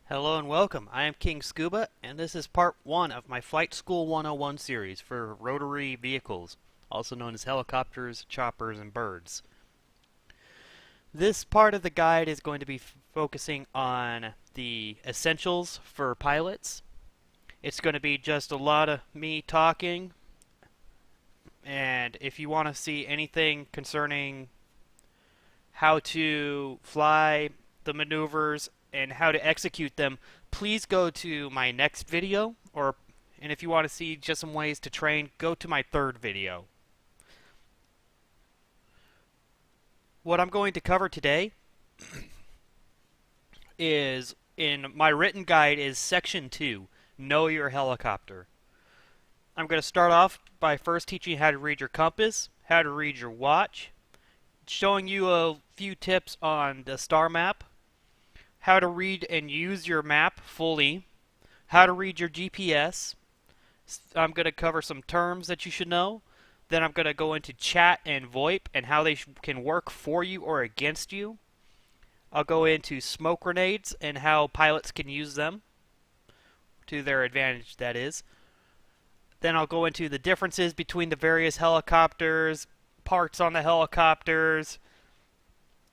Hello and welcome. I am King Scuba, and this is part 1 of my Flight School 101 series for rotary vehicles, also known as helicopters, choppers, and birds. This part of the guide is going to be focusing on the essentials for pilots. It's going to be just a lot of me talking, and if you want to see anything concerning how to fly, the maneuvers, and how to execute them, please go to my next video, and if you want to see just some ways to train, go to my third video. What I'm going to cover today is, in my written guide, is section 2, Know Your Helicopter. I'm going to start off by first teaching you how to read your compass, how to read your watch, showing you a few tips on the star map, how to read and use your map fully, how to read your GPS. I'm going to cover some terms that you should know. Then I'm going to go into chat and VOIP and how they can work for you or against you. I'll go into smoke grenades and how pilots can use them to their advantage, that is. Then I'll go into the differences between the various helicopters, parts on the helicopters,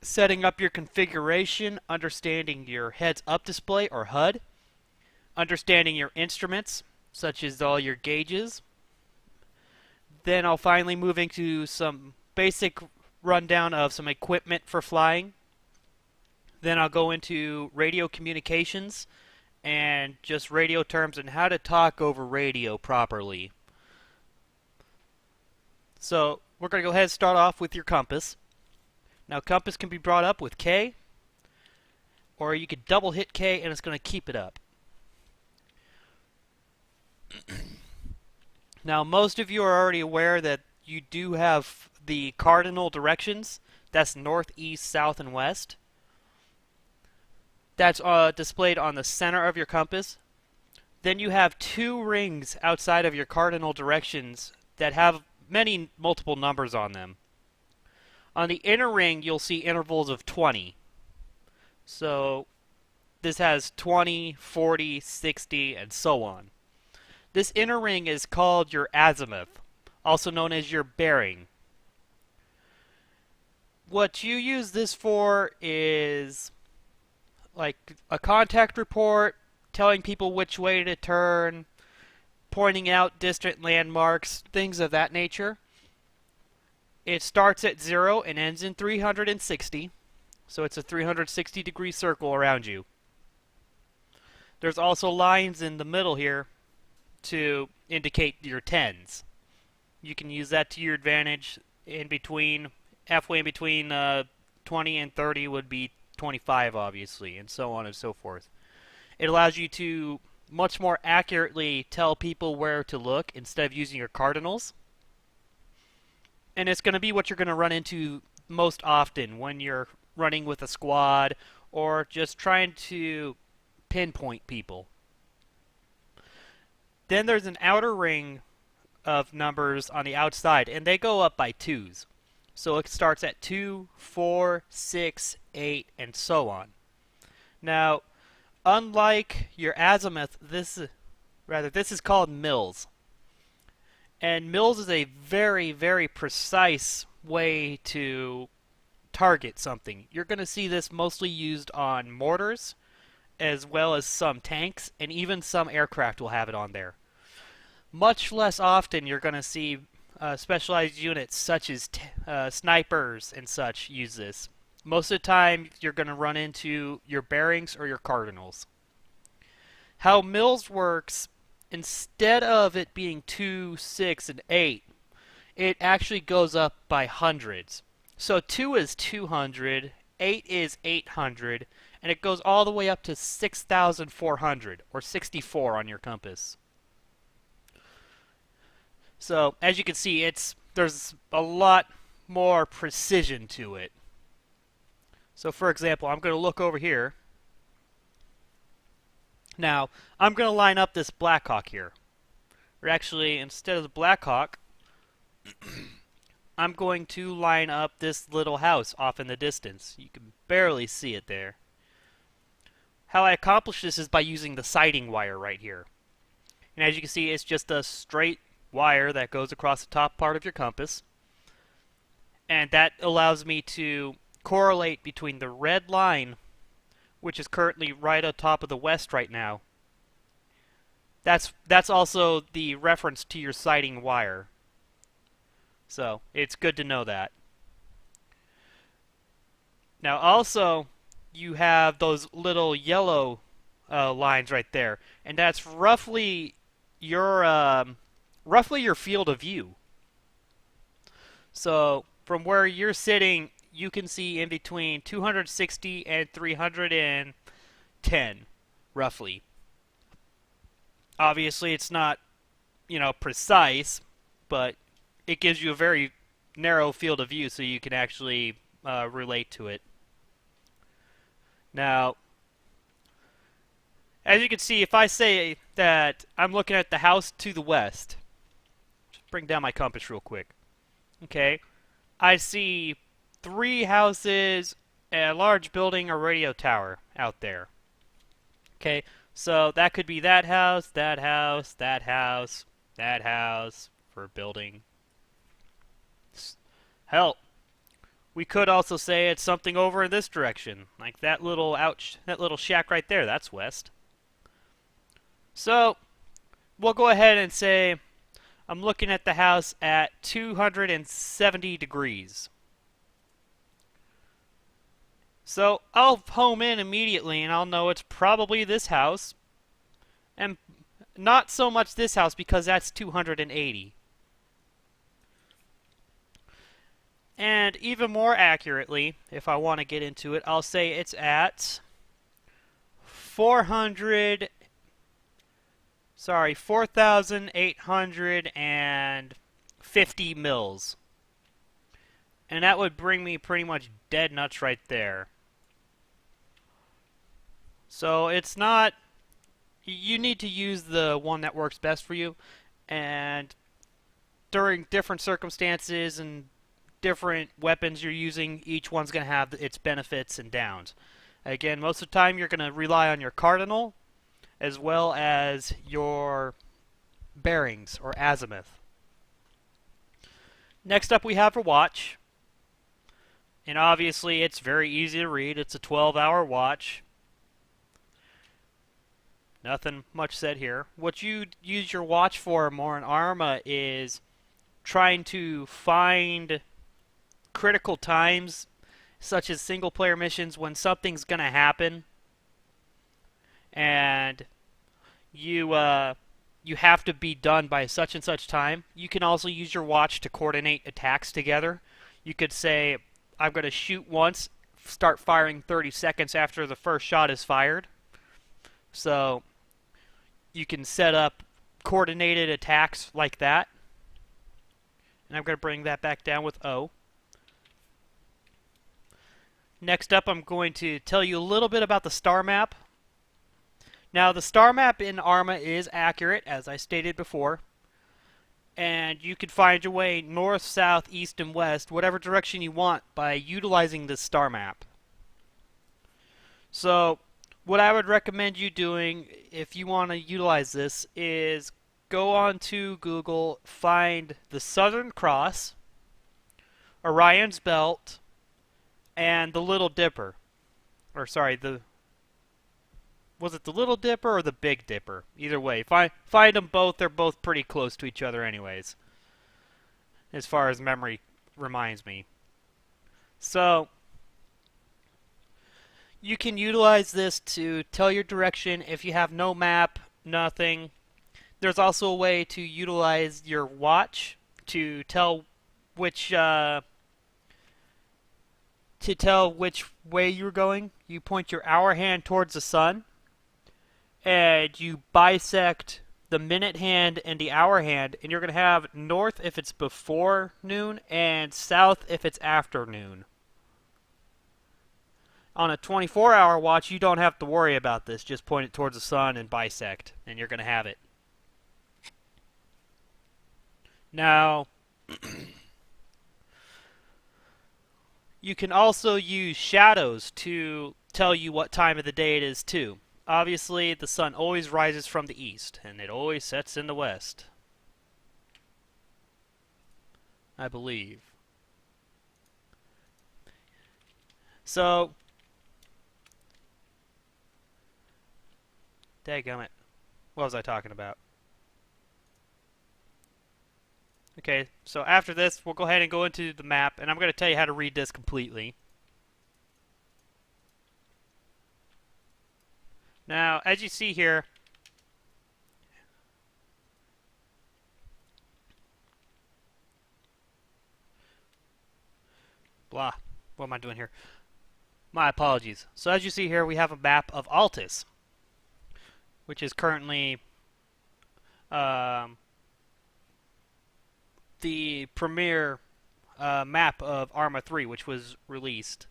setting up your configuration, understanding your heads-up display or HUD, understanding your instruments, such as all your gauges. Then I'll finally move into some basic rundown of some equipment for flying. Then I'll go into radio communications and just radio terms and how to talk over radio properly. So we're going to go ahead and start off with your compass. Now, compass can be brought up with K, or you could double hit K and it's going to keep it up. Now, most of you are already aware that you do have the cardinal directions. That's north, east, south, and west. That's displayed on the center of your compass. Then you have two rings outside of your cardinal directions that have multiple numbers on them. On the inner ring, you'll see intervals of 20. So this has 20, 40, 60, and so on. This inner ring is called your azimuth, also known as your bearing. What you use this for is like a contact report, telling people which way to turn, pointing out distant landmarks, things of that nature. It starts at 0 and ends in 360, so it's a 360-degree circle around you. There's also lines in the middle here to indicate your tens. You can use that to your advantage. In between, halfway in between 20 and 30 would be 25, obviously, and so on and so forth. It allows you to much more accurately tell people where to look instead of using your cardinals. And it's going to be what you're going to run into most often when you're running with a squad or just trying to pinpoint people. Then there's an outer ring of numbers on the outside, and they go up by twos. So it starts at 2, 4, 6, 8, and so on. Now, unlike your azimuth, this is called mils. And mils is a very, very precise way to target something. You're going to see this mostly used on mortars, as well as some tanks, and even some aircraft will have it on there. Much less often you're going to see specialized units such as snipers and such use this. Most of the time you're going to run into your bearings or your cardinals. How mils works, instead of it being 2, 6, and 8, it actually goes up by hundreds. So 2 is 200, 8 is 800, and it goes all the way up to 6,400, or 64 on your compass. So, as you can see, there's a lot more precision to it. So, for example, I'm going to look over here. Now, I'm going to line up this Blackhawk here. Or actually, instead of the Blackhawk, I'm going to line up this little house off in the distance. You can barely see it there. how I accomplish this is by using the sighting wire right here. And as you can see, it's just a straight wire that goes across the top part of your compass. And that allows me to correlate between the red line, which is currently right on top of the west right now. That's also the reference to your sighting wire. So it's good to know that. Now also, you have those little yellow lines right there, and that's roughly your field of view. So from where you're sitting, you can see in between 260 and 310, roughly. Obviously, it's not, precise, but it gives you a very narrow field of view, so you can actually relate to it. Now, as you can see, if I say that I'm looking at the house to the west, just bring down my compass real quick. Okay, I see 3 houses, a large building, a radio tower out there. Okay, so that could be that house, that house, that house, that house for building. Hell, we could also say it's something over in this direction, like that little shack right there. That's west. So we'll go ahead and say I'm looking at the house at 270 degrees. So I'll home in immediately and I'll know it's probably this house. And not so much this house because that's 280. And even more accurately, if I want to get into it, I'll say it's at 4,850 mils. And that would bring me pretty much dead nuts right there. So it's not... You need to use the one that works best for you. And during different circumstances and different weapons you're using, each one's going to have its benefits and downs. Again, most of the time you're going to rely on your cardinal as well as your bearings or azimuth. Next up we have a watch. And obviously it's very easy to read. It's a 12-hour watch. Nothing much said here. What you use your watch for more in Arma is trying to find critical times, such as single-player missions, when something's going to happen, and you have to be done by such and such time. You can also use your watch to coordinate attacks together. You could say, I'm going to shoot once, start firing 30 seconds after the first shot is fired. So you can set up coordinated attacks like that. And I'm going to bring that back down with O. Next up, I'm going to tell you a little bit about the star map. Now, the star map in Arma is accurate, as I stated before. And you can find your way north, south, east, and west, whatever direction you want, by utilizing this star map. So, what I would recommend you doing, if you want to utilize this, is go on to Google, find the Southern Cross, Orion's Belt, and the Little Dipper. Or sorry, was it the Little Dipper or the Big Dipper? Either way, find them both. They're both pretty close to each other anyways, as far as memory reminds me. So you can utilize this to tell your direction if you have no map, nothing. There's also a way to utilize your watch to tell which way you're going. You point your hour hand towards the sun, and you bisect the minute hand and the hour hand, and you're going to have north if it's before noon and south if it's after noon. On a 24-hour watch, you don't have to worry about this. Just point it towards the sun and bisect, and you're going to have it. Now, you can also use shadows to tell you what time of the day it is too. Obviously, the sun always rises from the east, and it always sets in the west. I believe. So, dadgummit, what was I talking about? Okay, so after this, we'll go ahead and go into the map, and I'm going to tell you how to read this completely. Now, as you see here, blah, what am I doing here? My apologies. So as you see here, we have a map of Altus, which is currently the premier map of Arma 3, which was released.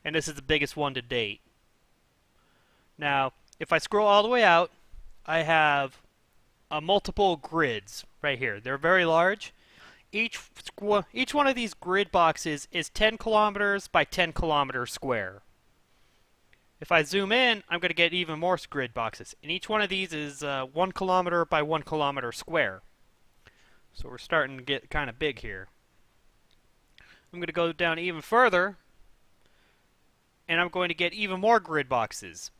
And this is the biggest one to date. Now, if I scroll all the way out, I have multiple grids right here. They're very large. Each one of these grid boxes is 10 kilometers by 10 kilometers square. If I zoom in, I'm going to get even more grid boxes. And each one of these is 1 kilometer by 1 kilometer square. So we're starting to get kind of big here. I'm going to go down even further, and I'm going to get even more grid boxes.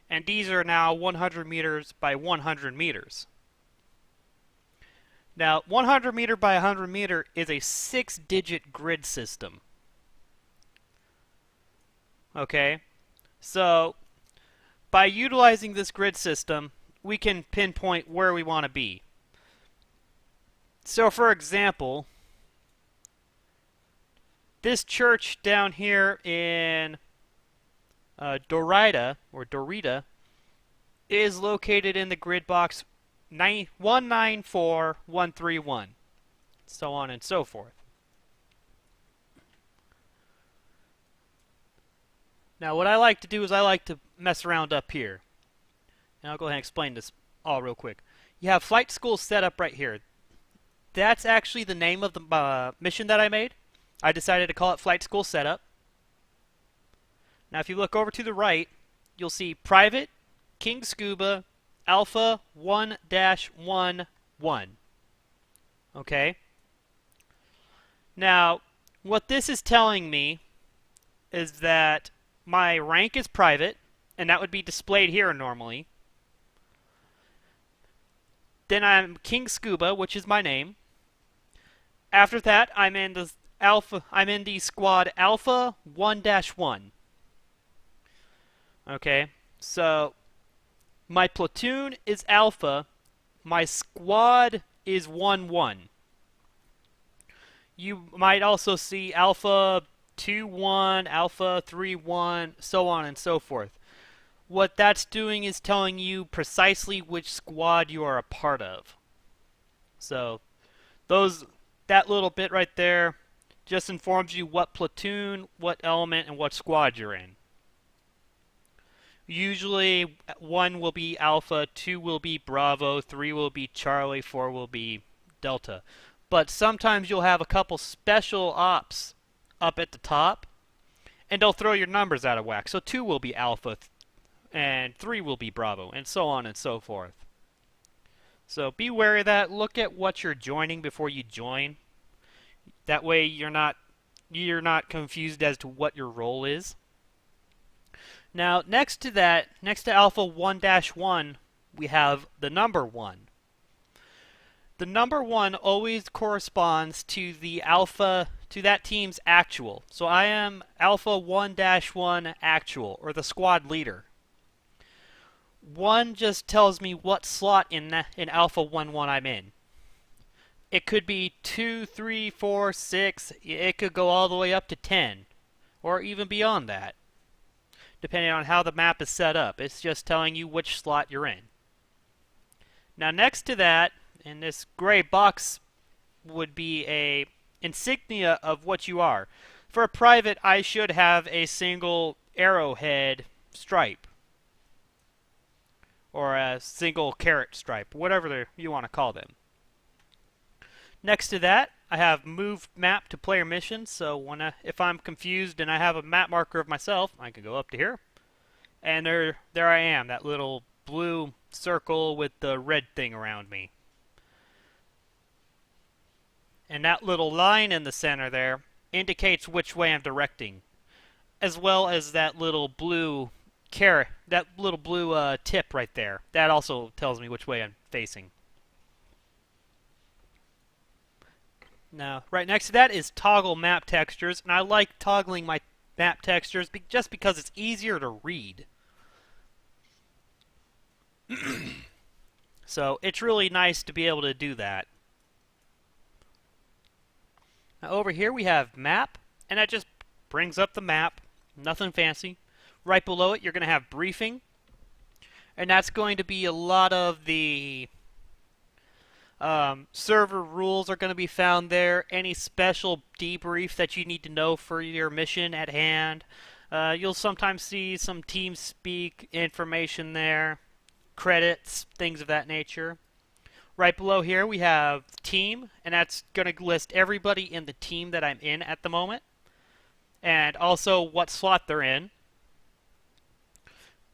And these are now 100 meters by 100 meters. Now, 100 meter by 100 meter is a 6-digit grid system. Okay? So, by utilizing this grid system, we can pinpoint where we want to be. So, for example, this church down here in Dorita is located in the grid box 194131, so on and so forth. Now what I like to do is I like to mess around up here. And I'll go ahead and explain this all real quick. You have flight school set up right here. That's actually the name of the mission that I made. I decided to call it Flight School Setup. Now if you look over to the right, you'll see Private, King Scuba, Alpha 1-11. Okay? Now, what this is telling me is that my rank is private, and that would be displayed here normally. Then I'm King Scuba, which is my name. After that, I'm in the squad Alpha 1-1. Okay? So my platoon is Alpha. My squad is 1-1. You might also see Alpha 2-1, Alpha 3-1, so on and so forth. What that's doing is telling you precisely which squad you are a part of. So that little bit right there just informs you what platoon, what element, and what squad you're in. Usually 1 will be Alpha, 2 will be Bravo, 3 will be Charlie, 4 will be Delta. But sometimes you'll have a couple special ops up at the top, and they'll throw your numbers out of whack. So 2 will be Alpha, and 3 will be Bravo, and so on and so forth. So be wary of that. Look at what you're joining before you join. That way you're not confused as to what your role is. Now, next to Alpha 1-1, we have the number 1. The number 1 always corresponds to that team's actual. So I am Alpha 1-1 actual, or the squad leader. 1 just tells me what slot in Alpha 1-1 I'm in. It could be 2, 3, 4, 6. It could go all the way up to 10, or even beyond that, depending on how the map is set up. It's just telling you which slot you're in. Now next to that, in this gray box, would be a insignia of what you are. For a private, I should have a single arrowhead stripe, or a single carrot stripe, whatever you want to call them. Next to that, I have moved map to player mission, so if I'm confused and I have a map marker of myself, I can go up to here. And there I am, that little blue circle with the red thing around me. And that little line in the center there indicates which way I'm directing, as well as that little blue tip right there. That also tells me which way I'm facing. Now, right next to that is toggle map textures, and I like toggling my map textures just because it's easier to read. So it's really nice to be able to do that. Now over here we have map, and that just brings up the map. Nothing fancy. Right below it you're going to have briefing, and that's going to be a lot of the server rules are going to be found there. Any special debrief that you need to know for your mission at hand. You'll sometimes see some team speak information there. Credits, things of that nature. Right below here we have team, and that's going to list everybody in the team that I'm in at the moment, and also what slot they're in.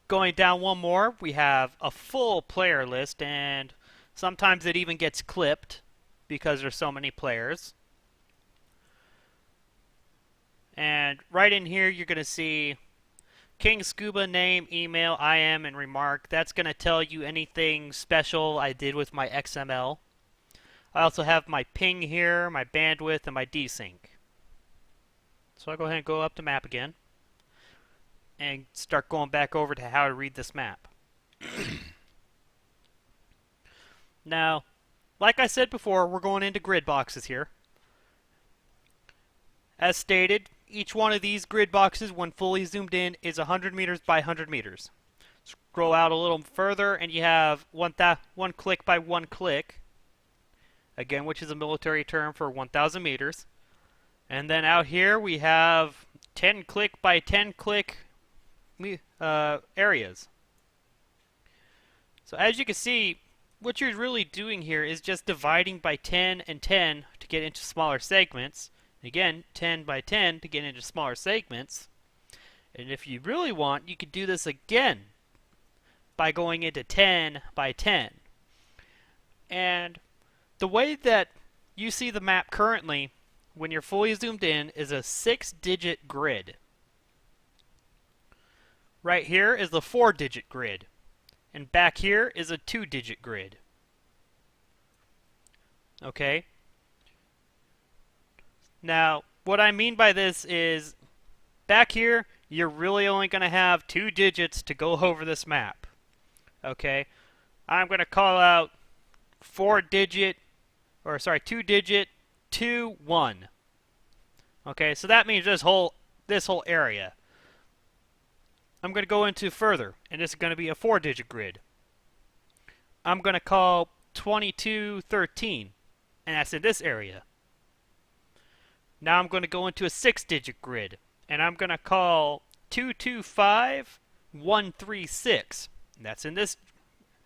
Going down one more, we have a full player list, and sometimes it even gets clipped because there's so many players. And right in here you're going to see King Scuba, name, email, IM, and remark. That's going to tell you anything special I did with my XML. I also have my ping here, my bandwidth, and my desync. So I'll go ahead and go up to map again and start going back over to how to read this map. Now, like I said before, we're going into grid boxes here. As stated, each one of these grid boxes, when fully zoomed in, is 100 meters by 100 meters. Scroll out a little further, and you have one click by one click, again, which is a military term for 1,000 meters. And then out here, we have 10 click by 10 click areas. So as you can see, what you're really doing here is just dividing by 10 and 10 to get into smaller segments. Again, 10 by 10 to get into smaller segments. And if you really want, you could do this again by going into 10 by 10. And the way that you see the map currently, when you're fully zoomed in, is a 6-digit grid. Right here is the 4-digit grid. And back here is a 2-digit grid. Okay? Now, what I mean by this is, back here, you're really only going to have 2 digits to go over this map. Okay? I'm going to call out 2-digit 2, 1. Okay, so that means this whole area. I'm going to go into further, and this is going to be a 4-digit grid. I'm going to call 2213, and that's in this area. Now I'm going to go into a 6-digit grid, and I'm going to call 225136, and that's in this,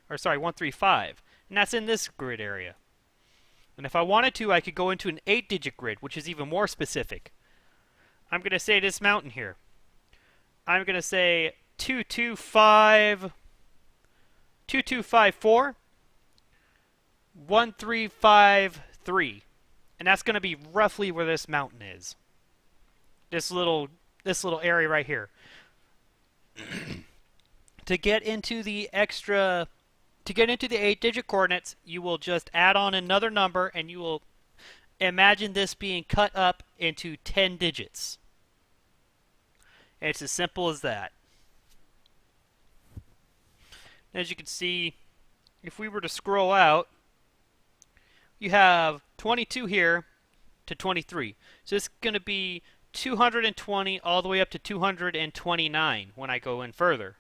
135, and that's in this grid area. And if I wanted to, I could go into an 8-digit grid, which is even more specific. I'm going to say this mountain here. I'm going to say 2254 1353. And that's going to be roughly where this mountain is. This little area right here. To get into the 8-digit coordinates, you will just add on another number, and you will imagine this being cut up into 10 digits. It's as simple as that. As you can see, if we were to scroll out, you have 22 here to 23. So it's going to be 220 all the way up to 229 when I go in further.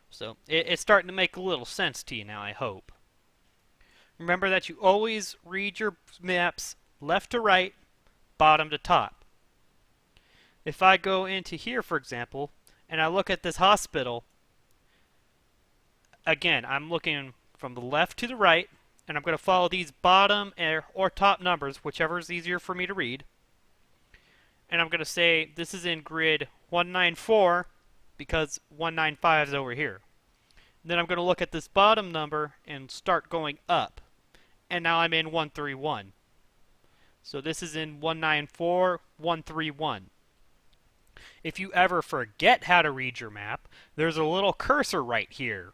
So it's starting to make a little sense to you now, I hope. Remember that you always read your maps left to right, bottom to top. If I go into here, for example, and I look at this hospital, again, I'm looking from the left to the right, and I'm going to follow these bottom or top numbers, whichever is easier for me to read. And I'm going to say this is in grid 194 because 195 is over here. And then I'm going to look at this bottom number and start going up. And now I'm in 131. So this is in 194, 131. If you ever forget how to read your map, there's a little cursor right here.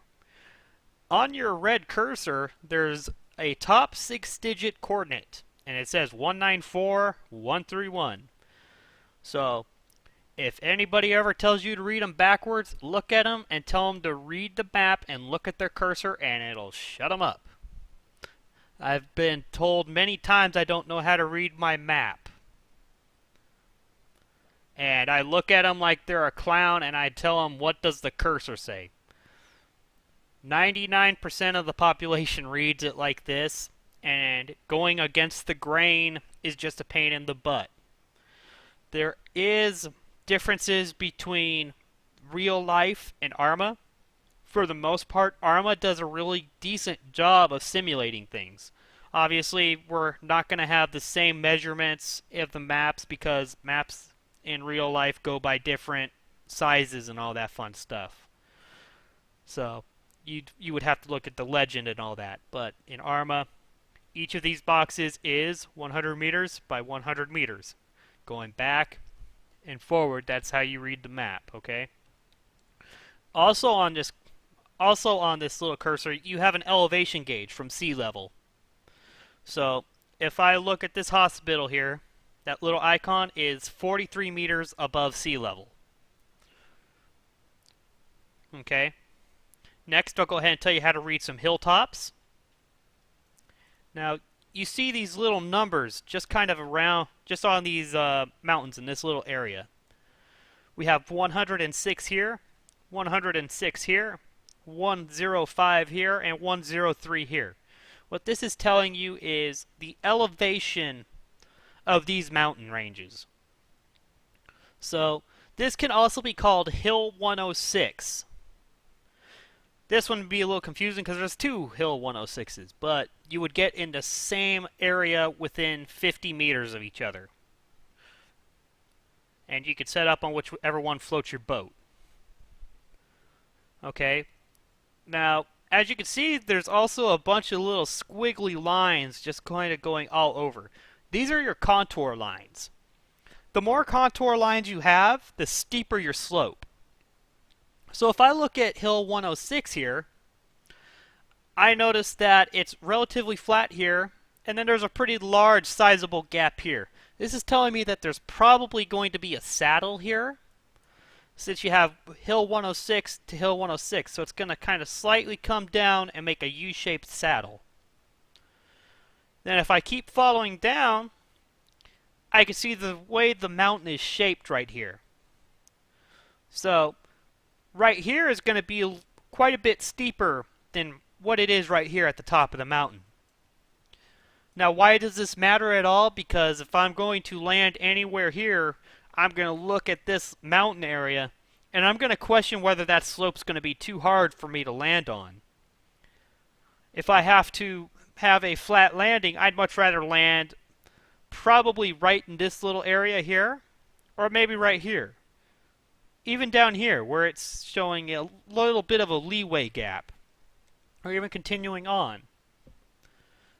On your red cursor, there's a top 6-digit coordinate, and it says 194, 131. So, if anybody ever tells you to read them backwards, look at them and tell them to read the map and look at their cursor, and it'll shut them up. I've been told many times I don't know how to read my map. And I look at them like they're a clown, and I tell them, what does the cursor say? 99% of the population reads it like this, and going against the grain is just a pain in the butt. There is differences between real life and Arma. For the most part, Arma does a really decent job of simulating things. Obviously, we're not going to have the same measurements of the maps because maps in real life go by different sizes and all that fun stuff. So you would have to look at the legend and all that. But in Arma, each of these boxes is 100 meters by 100 meters. Going back and forward, that's how you read the map, okay? Also on this little cursor, you have an elevation gauge from sea level. So if I look at this hospital here, that little icon is 43 meters above sea level. Okay. Next, I'll go ahead and tell you how to read some hilltops. Now, you see these little numbers just kind of around, just on these mountains in this little area. We have 106 here, 106 here, 105 here, and 103 here. What this is telling you is the elevation of these mountain ranges. So this can also be called Hill 106. This one would be a little confusing because there's two Hill 106s, but you would get in the same area within 50 meters of each other. And you could set up on whichever one floats your boat. Okay. Now, as you can see, there's also a bunch of little squiggly lines just kind of going all over. These are your contour lines. The more contour lines you have, the steeper your slope. So if I look at Hill 106 here, I notice that it's relatively flat here, and then there's a pretty large, sizable gap here. This is telling me that there's probably going to be a saddle here, since you have Hill 106 to Hill 106, so it's going to kind of slightly come down and make a U-shaped saddle. Then if I keep following down, I can see the way the mountain is shaped right here. So right here is going to be quite a bit steeper than what it is right here at the top of the mountain. Now, why does this matter at all? Because if I'm going to land anywhere here, I'm going to look at this mountain area, and I'm going to question whether that slope's going to be too hard for me to land on. If I have to have a flat landing, I'd much rather land probably right in this little area here, or maybe right here. Even down here, where it's showing a little bit of a leeway gap, or even continuing on.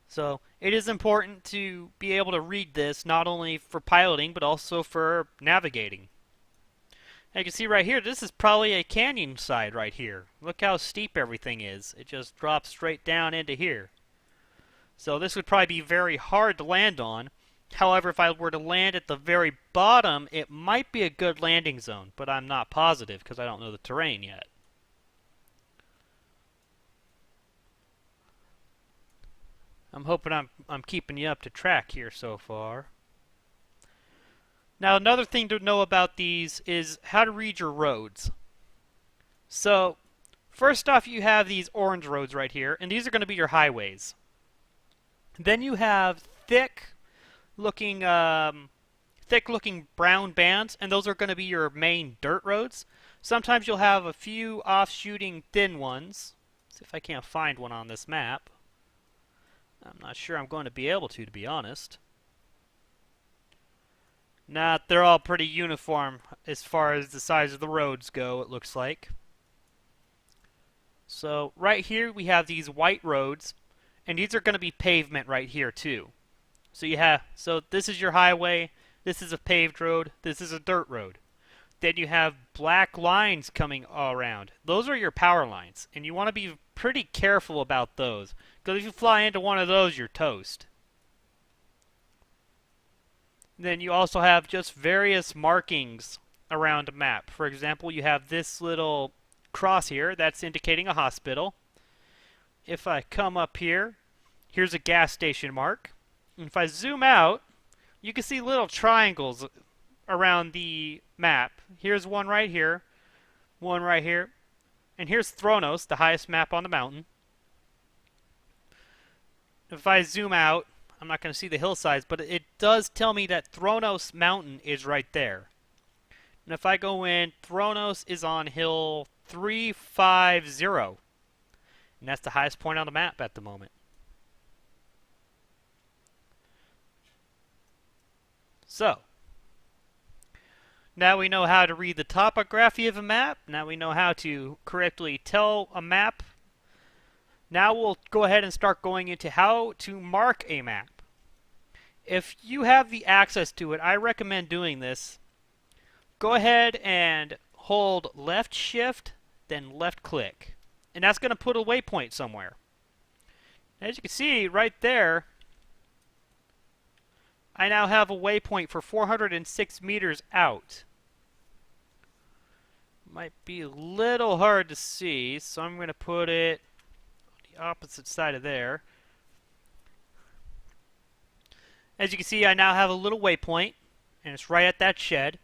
So it is important to be able to read this, not only for piloting, but also for navigating. And you can see right here, this is probably a canyon side right here. Look how steep everything is. It just drops straight down into here. So this would probably be very hard to land on. However, if I were to land at the very bottom, it might be a good landing zone, but I'm not positive because I don't know the terrain yet. I'm hoping I'm keeping you up to track here so far. Now, another thing to know about these is how to read your roads. So, first off, you have these orange roads right here, and these are going to be your highways. Then you have thick-looking brown bands, and those are going to be your main dirt roads. Sometimes you'll have a few offshooting thin ones. Let's see if I can't find one on this map. I'm not sure I'm going to be able to be honest. Nah, they're all pretty uniform as far as the size of the roads go, it looks like. So right here we have these white roads, and these are going to be pavement right here too. So this is your highway, this is a paved road, this is a dirt road. Then you have black lines coming all around. Those are your power lines, and you want to be pretty careful about those, because if you fly into one of those, you're toast. Then you also have just various markings around a map. For example, you have this little cross here that's indicating a hospital. If I come up here, here's a gas station mark. And if I zoom out, you can see little triangles around the map. Here's one right here, and here's Thronos, the highest map on the mountain. If I zoom out, I'm not going to see the hillsides, but it does tell me that Thronos Mountain is right there. And if I go in, Thronos is on hill 350, and that's the highest point on the map at the moment. So, now we know how to read the topography of a map. Now we know how to correctly tell a map. Now we'll go ahead and start going into how to mark a map. If you have the access to it, I recommend doing this. Go ahead and hold left shift, then left click. And that's going to put a waypoint somewhere. As you can see right there, I now have a waypoint for 406 meters out. Might be a little hard to see, so I'm going to put it on the opposite side of there. As you can see, I now have a little waypoint, and it's right at that shed.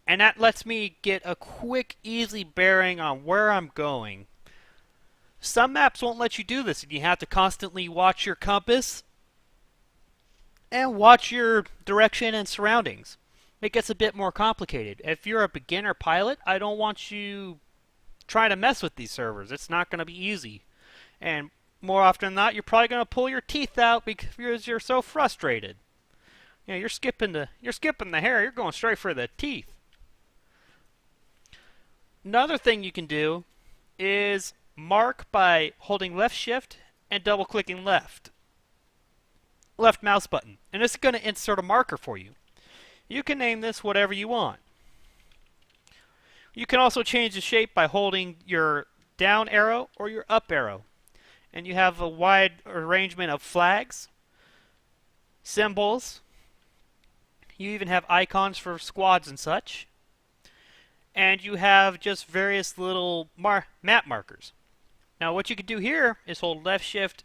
And that lets me get a quick, easy bearing on where I'm going. Some maps won't let you do this, and you have to constantly watch your compass and watch your direction and surroundings. It gets a bit more complicated. If you're a beginner pilot, I don't want you trying to mess with these servers. It's not going to be easy. And more often than not, you're probably going to pull your teeth out because you're so frustrated. You know, you're skipping the hair, you're going straight for the teeth. Another thing you can do is mark by holding left shift and double clicking left mouse button, and this is going to insert a marker for you. You can name this whatever you want. You can also change the shape by holding your down arrow or your up arrow, and you have a wide arrangement of flags, symbols. You even have icons for squads and such, and you have just various little map markers. Now what you can do here is hold left shift,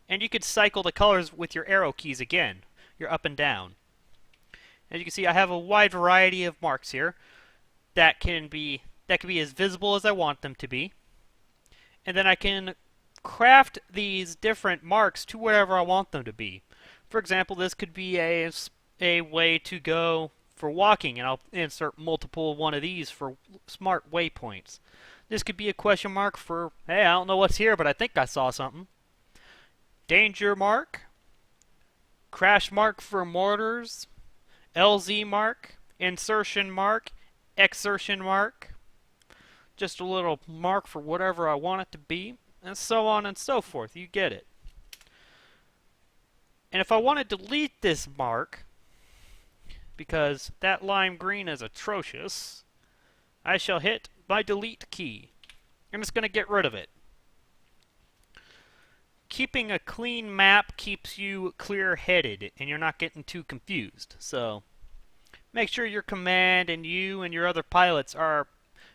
and you could cycle the colors with your arrow keys again, your up and down. As you can see, I have a wide variety of marks here that can be as visible as I want them to be. And then I can craft these different marks to wherever I want them to be. For example, this could be a way to go for walking, and I'll insert multiple one of these for smart waypoints. This could be a question mark for, hey, I don't know what's here, but I think I saw something. Danger mark, crash mark for mortars, LZ mark, insertion mark, exertion mark, just a little mark for whatever I want it to be, and so on and so forth. You get it. And if I want to delete this mark, because that lime green is atrocious, I shall hit my delete key, and it's going to get rid of it. Keeping a clean map keeps you clear-headed, and you're not getting too confused. So make sure your command and you and your other pilots are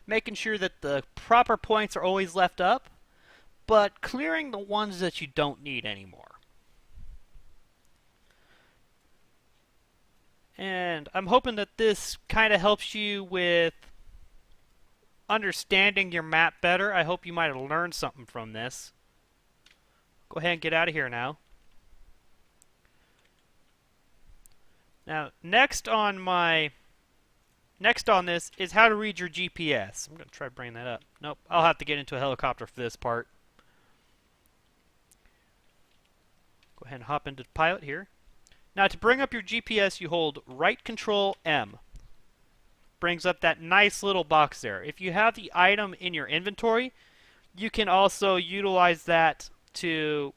making sure that the proper points are always left up, but clearing the ones that you don't need anymore. And I'm hoping that this kind of helps you with understanding your map better. I hope you might have learned something from this. Go ahead and get out of here now. Now, next on this is how to read your GPS. I'm going to try bringing that up. Nope, I'll have to get into a helicopter for this part. Go ahead and hop into pilot here. Now to bring up your GPS, you hold right control M. Brings up that nice little box there. If you have the item in your inventory, you can also utilize that to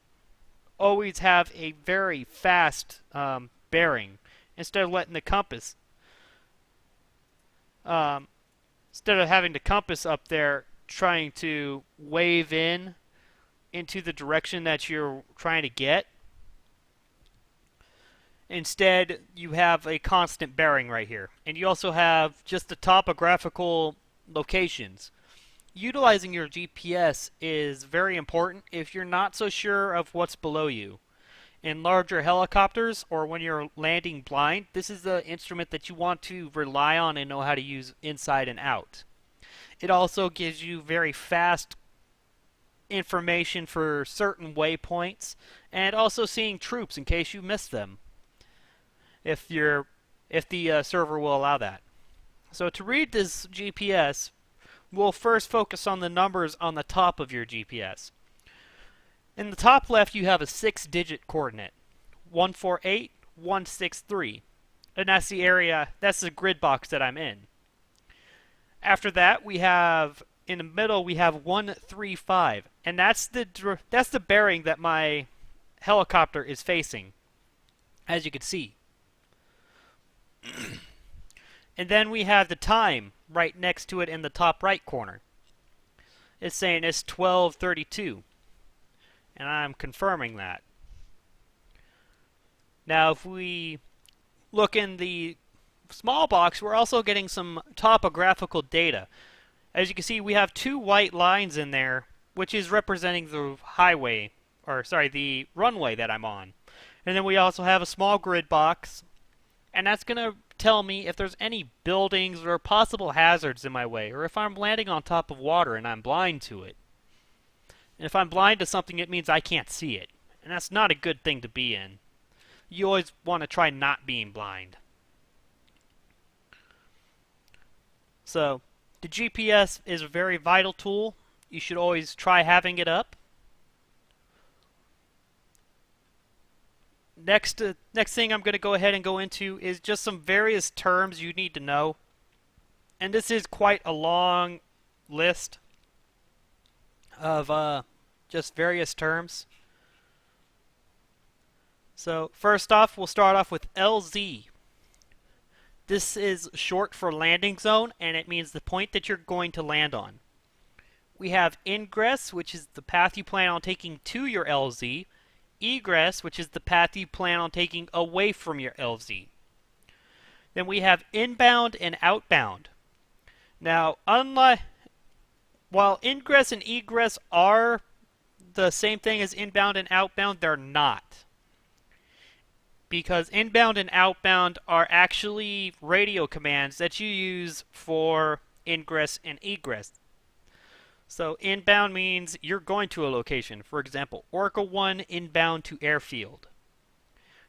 always have a very fast bearing instead of letting the compass. Instead of having the compass up there trying to wave into the direction that you're trying to get. Instead, you have a constant bearing right here. And you also have just the topographical locations. Utilizing your GPS is very important if you're not so sure of what's below you. In larger helicopters, or when you're landing blind, this is the instrument that you want to rely on and know how to use inside and out. It also gives you very fast information for certain waypoints, and also seeing troops in case you miss them, if the server will allow that. So to read this GPS, we'll first focus on the numbers on the top of your GPS. In the top left, you have a 6-digit coordinate, 148163, and that's the area, that's the grid box that I'm in. After that, we have in the middle we have 135, and that's the bearing that my helicopter is facing, as you can see. And then we have the time right next to it in the top right corner. It's saying it's 12:32, and I'm confirming that. Now if we look in the small box, we're also getting some topographical data. As you can see, we have 2 white lines in there, which is representing the highway, or sorry, the runway that I'm on. And then we also have a small grid box, and that's going to tell me if there's any buildings or possible hazards in my way, or if I'm landing on top of water and I'm blind to it. And if I'm blind to something, it means I can't see it. And that's not a good thing to be in. You always want to try not being blind. So, the GPS is a very vital tool. You should always try having it up. Next thing I'm going to go ahead and go into is just some various terms you need to know. And this is quite a long list of just various terms. So first off, we'll start off with LZ. This is short for landing zone, and it means the point that you're going to land on. We have ingress, which is the path you plan on taking to your LZ. Egress, which is the path you plan on taking away from your LZ. Then we have inbound and outbound. Now, while ingress and egress are the same thing as inbound and outbound, they're not. Because inbound and outbound are actually radio commands that you use for ingress and egress. So inbound means you're going to a location. For example, Orca 1 inbound to airfield.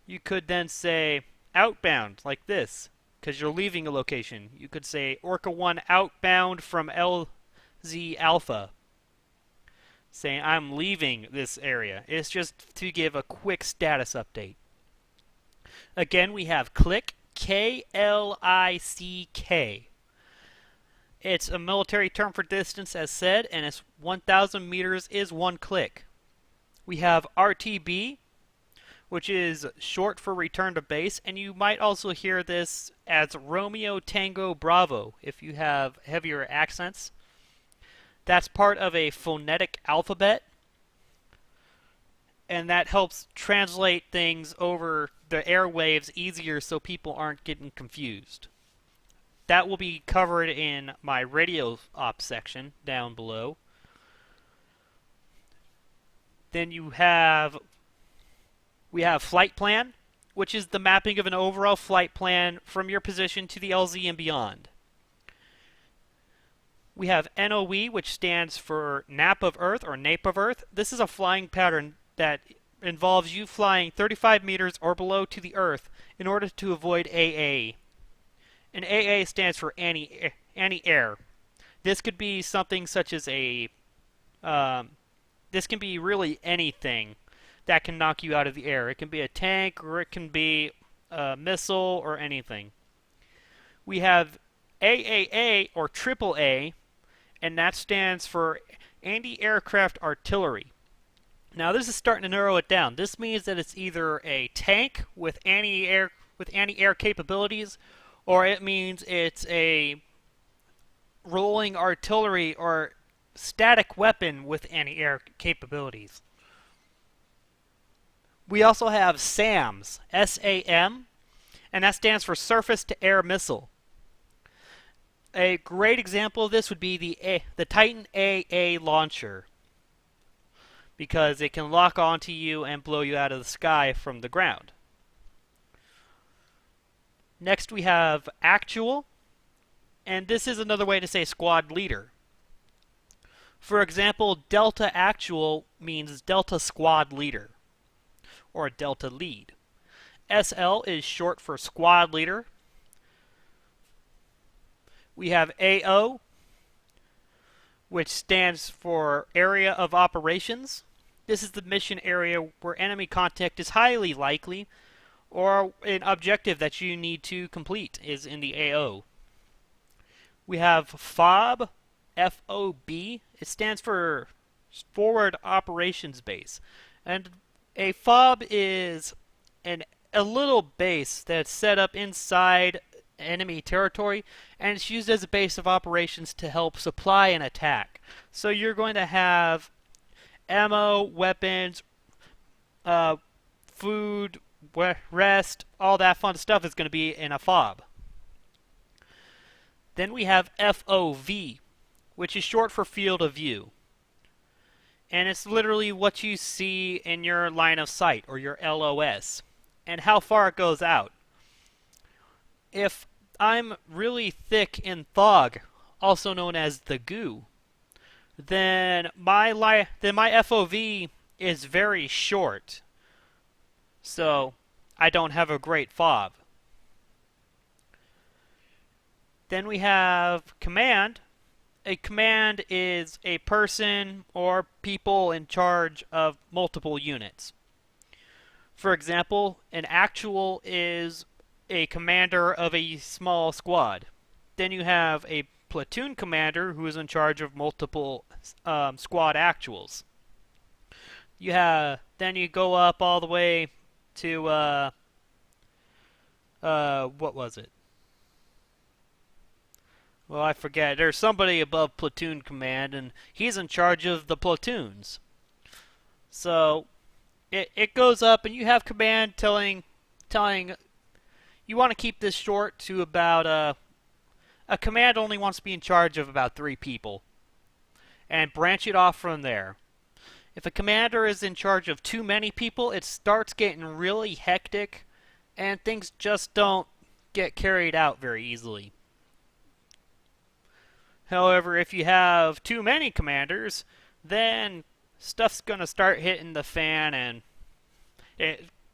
You could then say outbound like this, because you're leaving a location. You could say Orca 1 outbound from LZ Alpha, saying I'm leaving this area. It's just to give a quick status update. Again, we have click, K-L-I-C-K. It's a military term for distance, as said, and it's 1,000 meters is 1 click. We have RTB, which is short for return to base, and you might also hear this as Romeo Tango Bravo if you have heavier accents. That's part of a phonetic alphabet, and that helps translate things over the airwaves easier so people aren't getting confused. That will be covered in my radio ops section down below. Then we have flight plan, which is the mapping of an overall flight plan from your position to the LZ and beyond. We have NOE, which stands for Nap of Earth or Nape of Earth. This is a flying pattern that involves you flying 35 meters or below to the Earth in order to avoid AA. And AA stands for anti-air. This could be something such as this can be really anything. that can knock you out of the air. It can be a tank, or it can be a missile, or anything. We have AAA, or AAA, and that stands for Anti-Aircraft Artillery. Now this is starting to narrow it down. This means that it's either a tank with anti-air capabilities, or it means it's a rolling artillery or static weapon with anti-air capabilities. We also have SAMs, S-A-M, and that stands for Surface-to-Air Missile. A great example of this would be the Titan AA launcher, because it can lock onto you and blow you out of the sky from the ground. Next we have Actual, and this is another way to say squad leader. For example, Delta Actual means Delta Squad Leader, or Delta Lead. SL is short for Squad Leader. We have AO, which stands for Area of Operations. This is the mission area where enemy contact is highly likely, or an objective that you need to complete is in the AO. We have FOB, F-O-B. It stands for Forward Operations Base. And a FOB is a little base that's set up inside enemy territory, and it's used as a base of operations to help supply an attack. So you're going to have ammo, weapons, food, rest, all that fun stuff is going to be in a FOB. Then we have FOV, which is short for Field of View. And it's literally what you see in your line of sight, or your LOS, and how far it goes out. If I'm really thick in fog, also known as the goo, then my FOV is very short, so I don't have a great FOV. Then we have command. A command is a person or people in charge of multiple units. For example, an actual is a commander of a small squad. Then you have a platoon commander who is in charge of multiple squad actuals. Then you go up all the way to what was it? Well, I forget. There's somebody above platoon command, and he's in charge of the platoons. So it goes up, and you have command telling you want to keep this short to about a command only wants to be in charge of about 3 people, and branch it off from there. If a commander is in charge of too many people, it starts getting really hectic, and things just don't get carried out very easily. However, if you have too many commanders, then stuff's going to start hitting the fan, and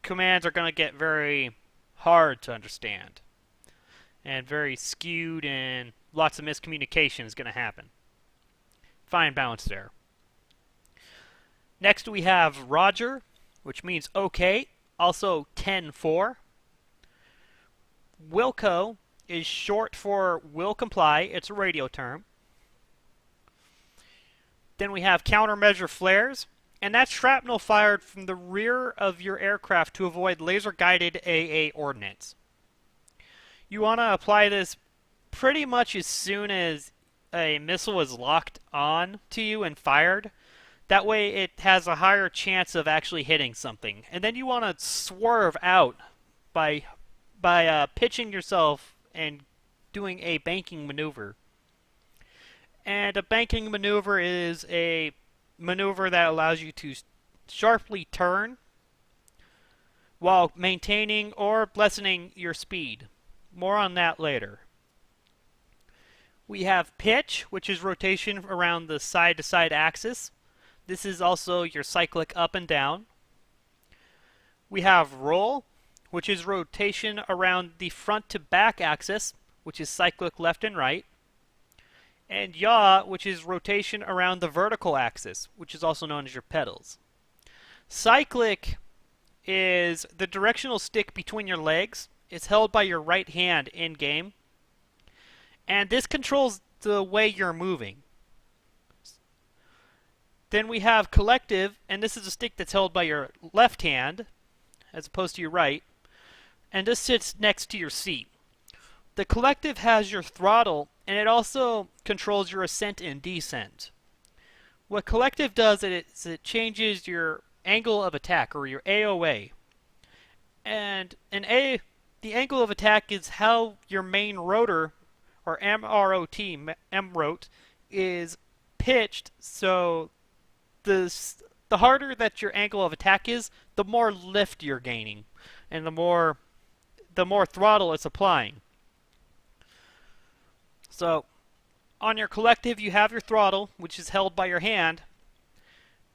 commands are going to get very hard to understand, and very skewed, and lots of miscommunication is going to happen. Fine balance there. Next we have Roger, which means OK, also 10-4. Wilco is short for will comply. It's a radio term. Then we have countermeasure flares, and that's shrapnel fired from the rear of your aircraft to avoid laser-guided AA ordnance. You want to apply this pretty much as soon as a missile is locked on to you and fired. That way it has a higher chance of actually hitting something. And then you want to swerve out by pitching yourself and doing a banking maneuver. And a banking maneuver is a maneuver that allows you to sharply turn while maintaining or lessening your speed. More on that later. We have pitch, which is rotation around the side-to-side axis. This is also your cyclic up and down. We have roll, which is rotation around the front to back axis, which is cyclic left and right. And yaw, which is rotation around the vertical axis, which is also known as your pedals. Cyclic is the directional stick between your legs. It's held by your right hand in game. And this controls the way you're moving. Then we have collective, and this is a stick that's held by your left hand as opposed to your right. And this sits next to your seat. The collective has your throttle, and it also controls your ascent and descent. What collective does is it changes your angle of attack, or your AOA. And the angle of attack is how your main rotor, or MROT, is pitched, so the harder that your angle of attack is, the more lift you're gaining, and the more throttle it's applying. So, on your collective, you have your throttle, which is held by your hand,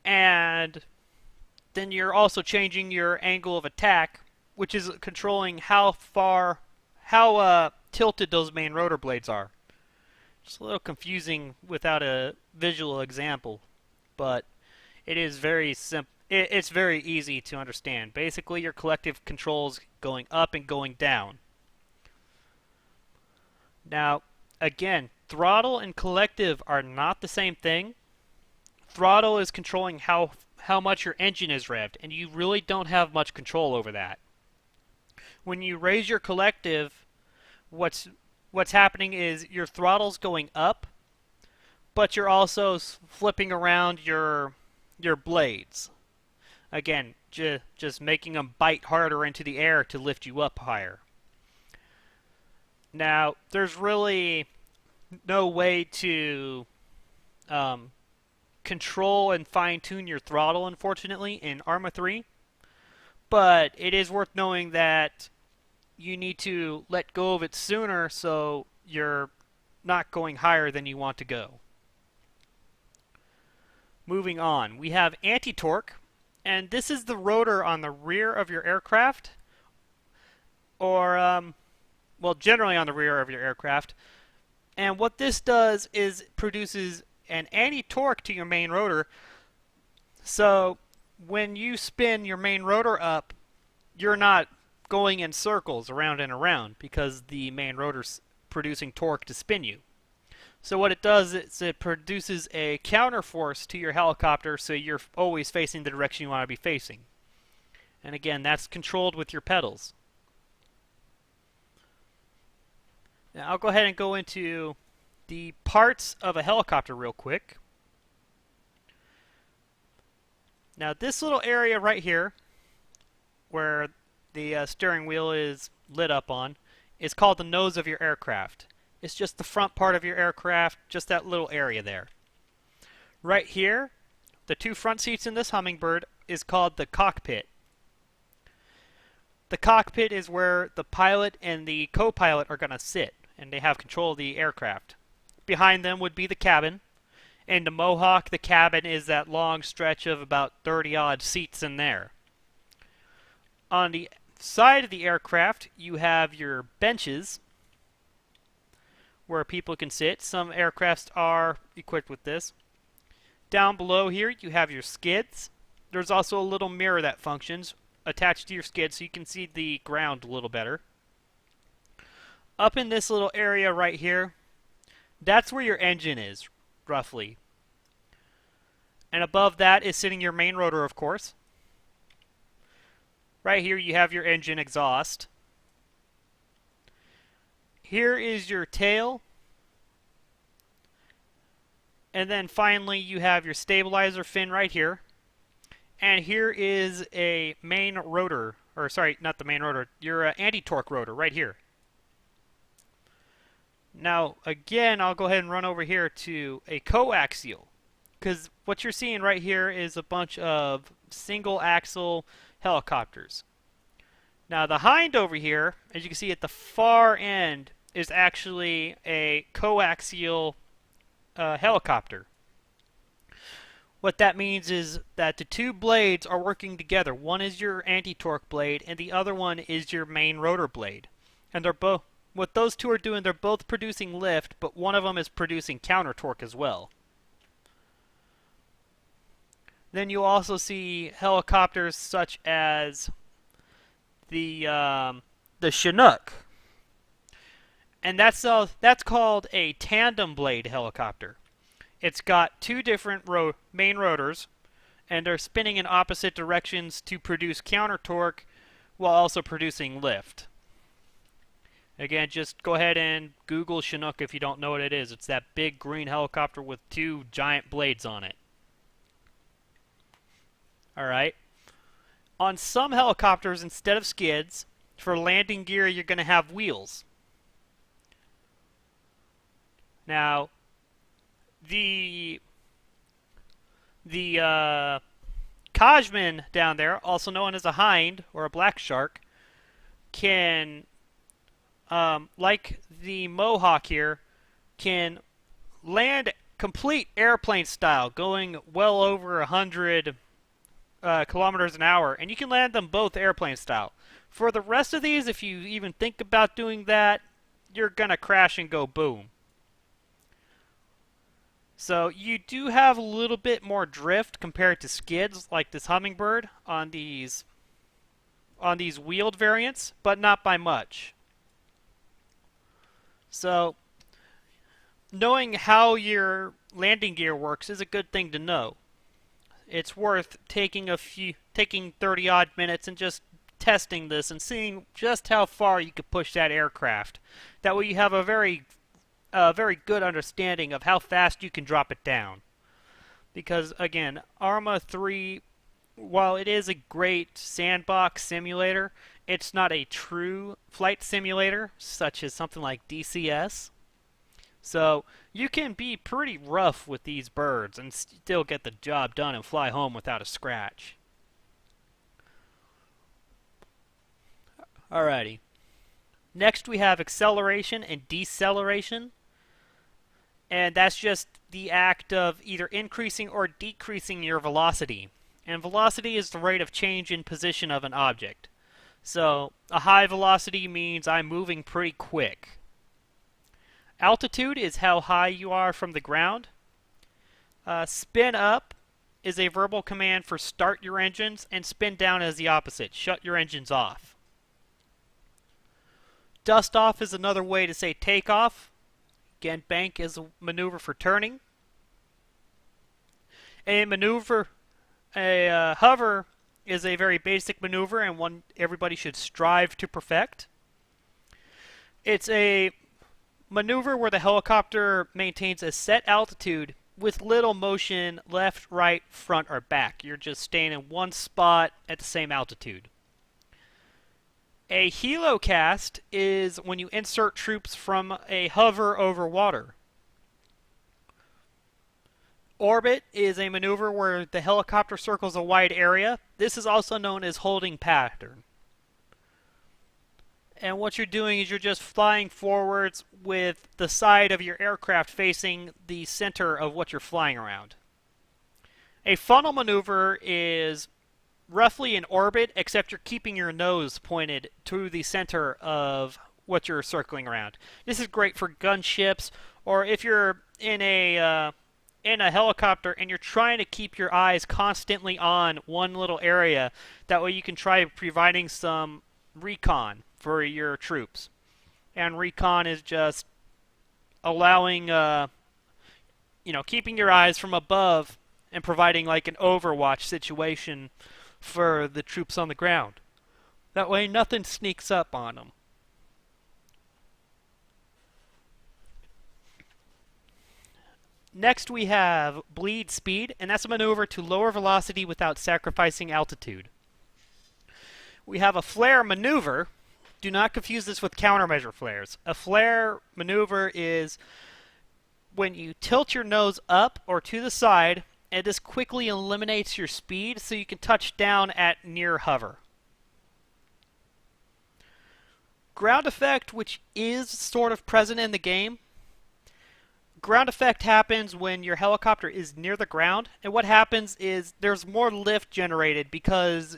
and then you're also changing your angle of attack, which is controlling how tilted those main rotor blades are. It's a little confusing without a visual example, but it is very simple. It's very easy to understand. Basically, your collective controls going up and going down. Now, again, throttle and collective are not the same thing. Throttle is controlling how much your engine is revved, and you really don't have much control over that. When you raise your collective, what's happening is your throttle's going up, but you're also flipping around your blades. Again, just making them bite harder into the air to lift you up higher. Now, there's really no way to control and fine-tune your throttle, unfortunately, in Arma 3. But it is worth knowing that you need to let go of it sooner so you're not going higher than you want to go. Moving on, we have anti-torque, and this is the rotor on the rear of your aircraft, or well, generally on the rear of your aircraft. And what this does is produces an anti-torque to your main rotor. So when you spin your main rotor up, you're not going in circles around and around because the main rotor's producing torque to spin you. So what it does is it produces a counterforce to your helicopter, so you're always facing the direction you want to be facing. And again, that's controlled with your pedals. Now, I'll go ahead and go into the parts of a helicopter real quick. Now, this little area right here, where the steering wheel is lit up on, is called the nose of your aircraft. It's just the front part of your aircraft, just that little area there. Right here, the two front seats in this Hummingbird is called the cockpit. The cockpit is where the pilot and the co-pilot are going to sit, and they have control of the aircraft. Behind them would be the cabin. In the Mohawk, the cabin is that long stretch of about 30-odd seats in there. On the side of the aircraft, you have your benches, where people can sit. Some aircrafts are equipped with this. Down below here, you have your skids. There's also a little mirror that functions attached to your skid so you can see the ground a little better. Up in this little area right here, that's where your engine is, roughly. And above that is sitting your main rotor, of course. Right here you have your engine exhaust. Here is your tail. And then finally you have your stabilizer fin right here. And here is a main rotor, or sorry, not the main rotor, your anti-torque rotor right here. Now, again, I'll go ahead and run over here to a coaxial, because what you're seeing right here is a bunch of single-axle helicopters. Now, the hind over here, as you can see at the far end, is actually a coaxial helicopter. What that means is that the two blades are working together. One is your anti-torque blade, and the other one is your main rotor blade. And they're both, what those two are doing, they're both producing lift, but one of them is producing counter torque as well. Then you'll also see helicopters such as the Chinook, and that's called a tandem blade helicopter. It's got two different main rotors, and they're spinning in opposite directions to produce counter torque while also producing lift. Again, just go ahead and Google Chinook if you don't know what it is. It's that big green helicopter with two giant blades on it. Alright. On some helicopters, instead of skids, for landing gear you're going to have wheels. Now, the Cajman down there, also known as a hind or a black shark, can, like the Mohawk here, can land complete airplane style, going well over 100 kilometers an hour, and you can land them both airplane style. For the rest of these, if you even think about doing that, you're gonna crash and go boom. So you do have a little bit more drift compared to skids like this Hummingbird on these wheeled variants, but not by much. So knowing how your landing gear works is a good thing to know. It's worth taking 30 odd minutes and just testing this and seeing just how far you could push that aircraft. That way you have a very good understanding of how fast you can drop it down. Because again, Arma 3, while it is a great sandbox simulator, it's not a true flight simulator such as something like DCS. So you can be pretty rough with these birds and still get the job done and fly home without a scratch. Alrighty. Next we have acceleration and deceleration. And that's just the act of either increasing or decreasing your velocity. And velocity is the rate of change in position of an object. So a high velocity means I'm moving pretty quick. Altitude is how high you are from the ground. Spin up is a verbal command for start your engines, and spin down is the opposite, shut your engines off. Dust off is another way to say take off. Again, bank is a maneuver for turning. A hover is a very basic maneuver and one everybody should strive to perfect. It's a maneuver where the helicopter maintains a set altitude with little motion left, right, front, or back. You're just staying in one spot at the same altitude. A Helocast is when you insert troops from a hover over water. Orbit is a maneuver where the helicopter circles a wide area. This is also known as holding pattern. And what you're doing is you're just flying forwards with the side of your aircraft facing the center of what you're flying around. A funnel maneuver is roughly in orbit, except you're keeping your nose pointed to the center of what you're circling around. This is great for gunships, or if you're in a helicopter and you're trying to keep your eyes constantly on one little area. That way you can try providing some recon for your troops. And recon is just allowing, keeping your eyes from above and providing like an overwatch situation for the troops on the ground. That way nothing sneaks up on them. Next we have bleed speed, and that's a maneuver to lower velocity without sacrificing altitude. We have a flare maneuver. Do not confuse this with countermeasure flares. A flare maneuver is when you tilt your nose up or to the side, and this quickly eliminates your speed so you can touch down at near hover. Ground effect, which is sort of present in the game. Ground effect happens when your helicopter is near the ground, and what happens is there's more lift generated because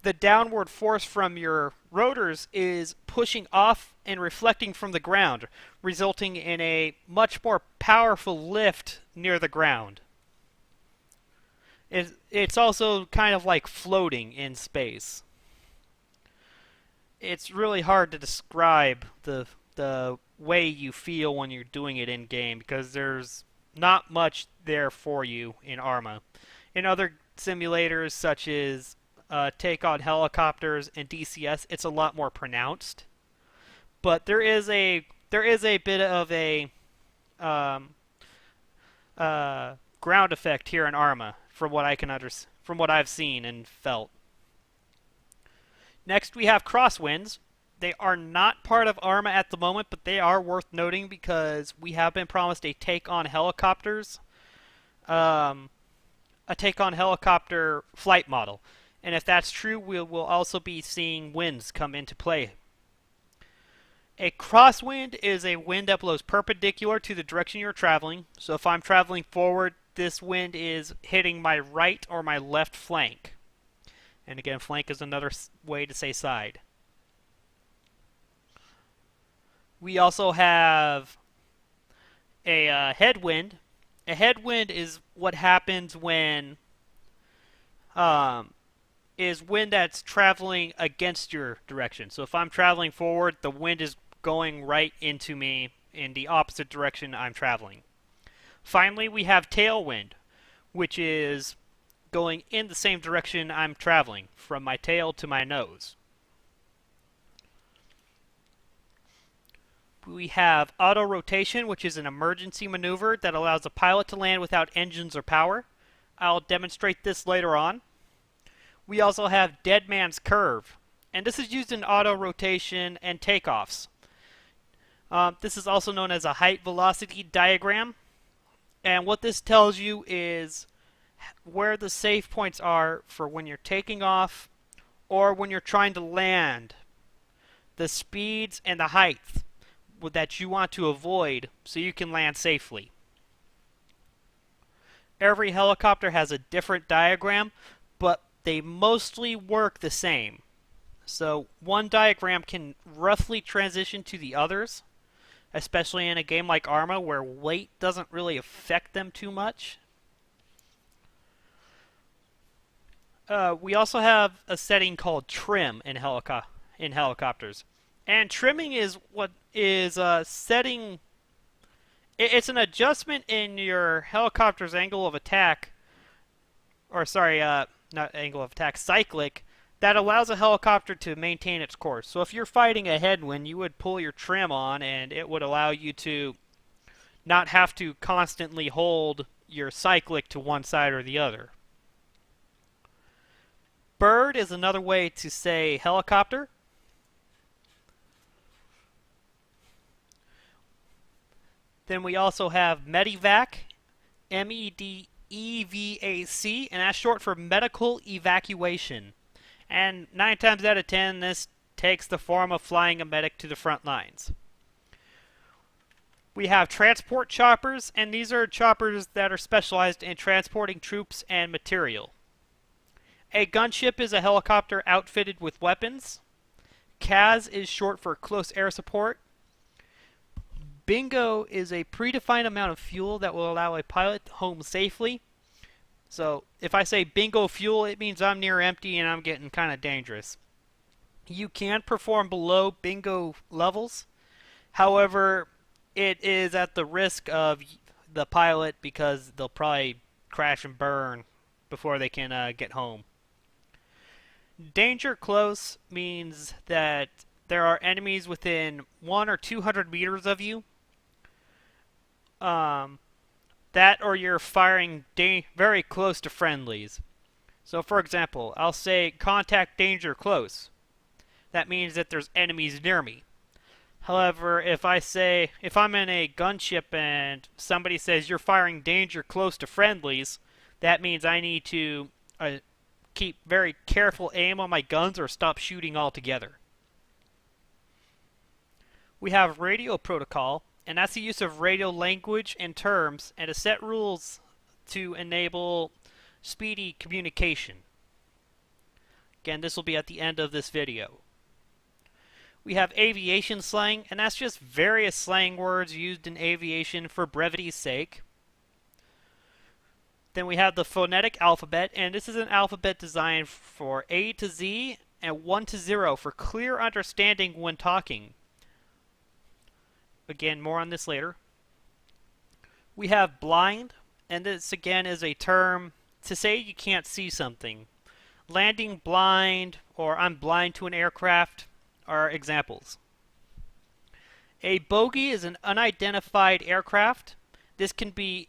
the downward force from your rotors is pushing off and reflecting from the ground, resulting in a much more powerful lift near the ground. It's also kind of like floating in space. It's really hard to describe the way you feel when you're doing it in game because there's not much there for you in Arma. In other simulators such as Take on Helicopters and DCS, it's a lot more pronounced. But there is a bit of a um, ground effect here in Arma from what I can from what I've seen and felt. Next, we have crosswinds. They are not part of Arma at the moment, but they are worth noting because we have been promised a take on helicopters, a take on helicopter flight model. And if that's true, we will also be seeing winds come into play. A crosswind is a wind that blows perpendicular to the direction you're traveling. So if I'm traveling forward, this wind is hitting my right or my left flank. And again, flank is another way to say side. We also have a headwind. A headwind is what happens when is wind that's traveling against your direction. So if I'm traveling forward, the wind is going right into me in the opposite direction I'm traveling. Finally, we have tailwind, which is going in the same direction I'm traveling, from my tail to my nose. We have Autorotation, which is an emergency maneuver that allows a pilot to land without engines or power. I'll demonstrate this later on. We also have Dead Man's Curve, and this is used in auto-rotation and takeoffs. This is also known as a height-velocity diagram, and what this tells you is where the safe points are for when you're taking off or when you're trying to land, the speeds and the height that you want to avoid so you can land safely. Every helicopter has a different diagram, but they mostly work the same. So one diagram can roughly transition to the others, especially in a game like Arma where weight doesn't really affect them too much. We also have a setting called trim in helicopters. And trimming is what is setting... It's an adjustment in your helicopter's angle of attack, or sorry, not angle of attack, cyclic, that allows a helicopter to maintain its course. So if you're fighting a headwind, you would pull your trim on, and it would allow you to not have to constantly hold your cyclic to one side or the other. Bird is another way to say helicopter. Then we also have Medivac, MEDEVAC, and that's short for medical evacuation. And 9 times out of 10, this takes the form of flying a medic to the front lines. We have transport choppers, and these are choppers that are specialized in transporting troops and material. A gunship is a helicopter outfitted with weapons. CAS is short for close air support. Bingo is a predefined amount of fuel that will allow a pilot home safely. So if I say bingo fuel, it means I'm near empty and I'm getting kind of dangerous. You can perform below bingo levels. However, it is at the risk of the pilot because they'll probably crash and burn before they can get home. Danger close means that there are enemies within 100 or 200 meters of you. That or you're firing very close to friendlies. So for example, I'll say contact danger close. That means that there's enemies near me. However, if I'm in a gunship and somebody says you're firing danger close to friendlies, that means I need to keep very careful aim on my guns or stop shooting altogether. We have radio protocol, and that's the use of radio language and terms and to set rules to enable speedy communication. Again, this will be at the end of this video. We have aviation slang, and that's just various slang words used in aviation for brevity's sake. Then we have the phonetic alphabet, and this is an alphabet designed for A to Z and 1 to 0 for clear understanding when talking. Again, more on this later. We have blind, and this again is a term to say you can't see something. Landing blind or I'm blind to an aircraft are examples. A bogey is an unidentified aircraft. This can be,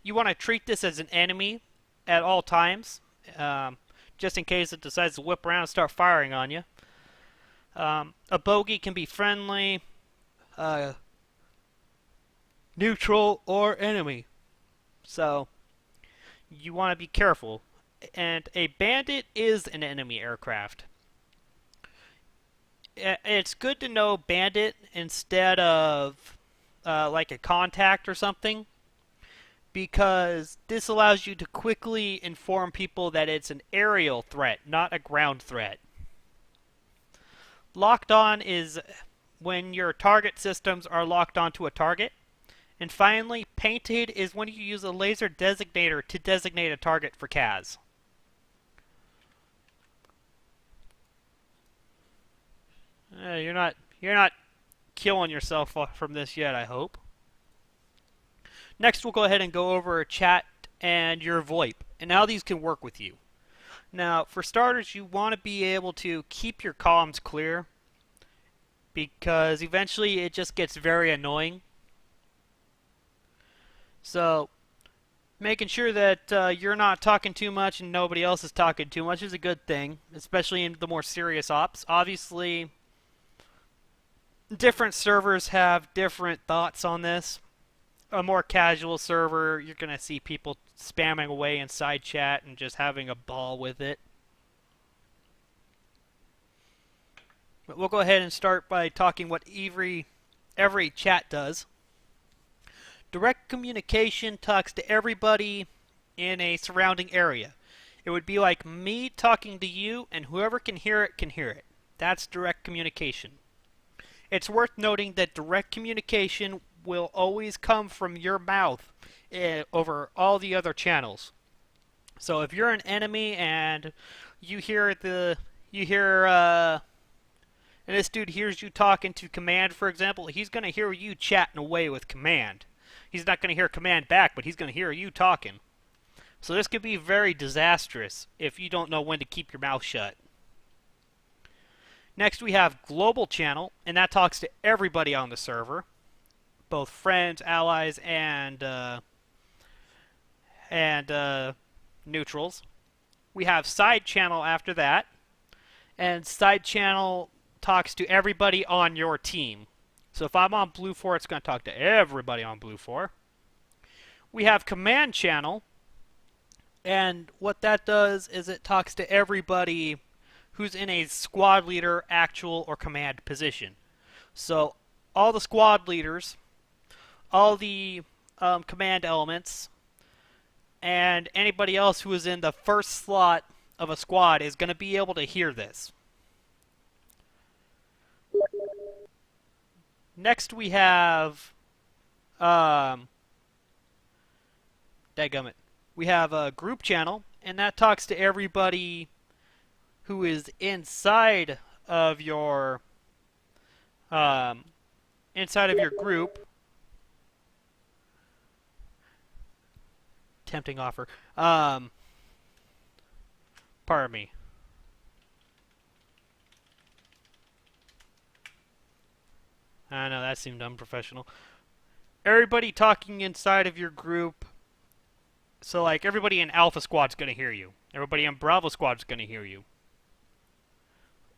you want to treat this as an enemy at all times, just in case it decides to whip around and start firing on you. A bogey can be friendly, neutral, or enemy. So, you want to be careful. And a bandit is an enemy aircraft. It's good to know bandit instead of like a contact or something, because this allows you to quickly inform people that it's an aerial threat, not a ground threat. Locked on is when your target systems are locked onto a target. And finally, painted is when you use a laser designator to designate a target for CAS. You're not killing yourself from this yet, I hope. Next, we'll go ahead and go over chat and your VoIP, and how these can work with you. Now, for starters, you want to be able to keep your comms clear, because eventually it just gets very annoying. So, making sure that you're not talking too much and nobody else is talking too much is a good thing, especially in the more serious ops. Obviously, different servers have different thoughts on this. A more casual server, you're going to see people spamming away in side chat and just having a ball with it. But we'll go ahead and start by talking what every chat does. Direct communication talks to everybody in a surrounding area. It would be like me talking to you, and whoever can hear it can hear it. That's direct communication. It's worth noting that direct communication will always come from your mouth over all the other channels. So if you're an enemy and you hear and this dude hears you talking to command, for example, he's going to hear you chatting away with command. He's not going to hear command back, but he's going to hear you talking. So this could be very disastrous if you don't know when to keep your mouth shut. Next we have global channel, and that talks to everybody on the server, both friends, allies, and neutrals. We have side channel after that, and side channel talks to everybody on your team. So if I'm on Blue 4, it's going to talk to everybody on Blue 4. We have command channel, and what that does is it talks to everybody who's in a squad leader, actual, or command position. So all the squad leaders, all the command elements, and anybody else who is in the first slot of a squad is going to be able to hear this. Next we have dadgummit. We have a group channel, and that talks to everybody who is inside of your group. Tempting offer. Pardon me. I know, that seemed unprofessional. Everybody talking inside of your group. So, like, everybody in Alpha Squad's going to hear you. Everybody in Bravo Squad's going to hear you.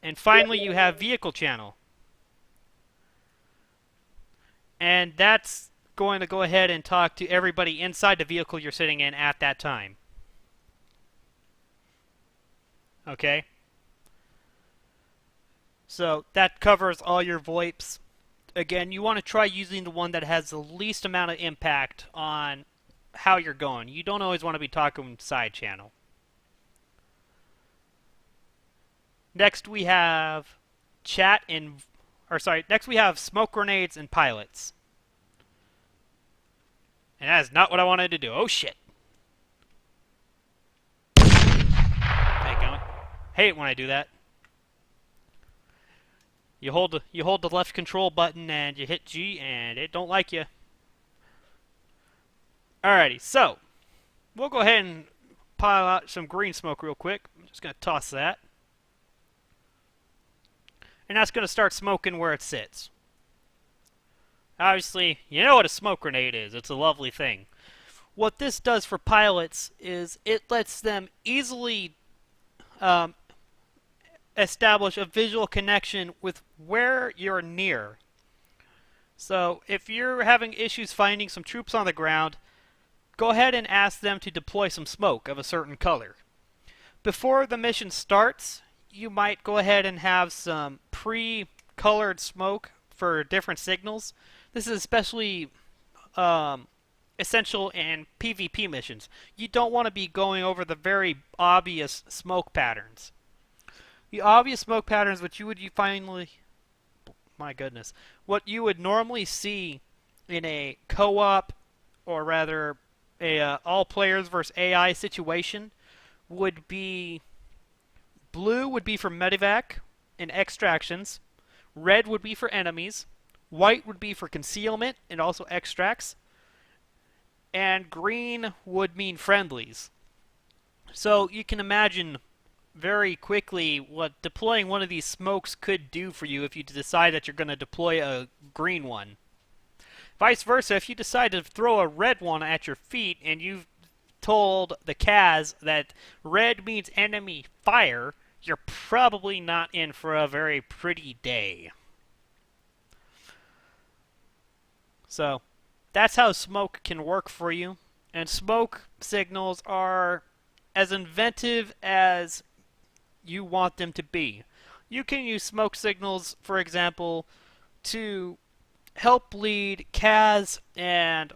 And finally, you have vehicle channel. And that's going to go ahead and talk to everybody inside the vehicle you're sitting in at that time. Okay? So, that covers all your VoIPs. Again, you want to try using the one that has the least amount of impact on how you're going. You don't always want to be talking side channel. Next we have next we have smoke grenades and pilots. And that is not what I wanted to do. Oh shit. Hate when I do that. You hold the left control button and you hit G and it don't like you. Alrighty, so we'll go ahead and pile out some green smoke real quick. I'm just gonna toss that. And that's gonna start smoking where it sits. Obviously, you know what a smoke grenade is. It's a lovely thing. What this does for pilots is it lets them easily establish a visual connection with where you're near. So if you're having issues finding some troops on the ground, go ahead and ask them to deploy some smoke of a certain color. Before the mission starts, you might go ahead and have some pre-colored smoke for different signals. This is especially essential in PvP missions. You don't want to be going over the very obvious smoke patterns. The obvious smoke patterns which you would what you would normally see in a co-op, or rather a all players versus AI situation, would be blue would be for medevac and extractions, red would be for enemies, white would be for concealment and also extracts, and green would mean friendlies. So you can imagine very quickly what deploying one of these smokes could do for you if you decide that you're going to deploy a green one. Vice versa, if you decide to throw a red one at your feet and you've told the Kaz that red means enemy fire, you're probably not in for a very pretty day. So that's how smoke can work for you. And smoke signals are as inventive as you want them to be. You can use smoke signals, for example, to help lead Kaz and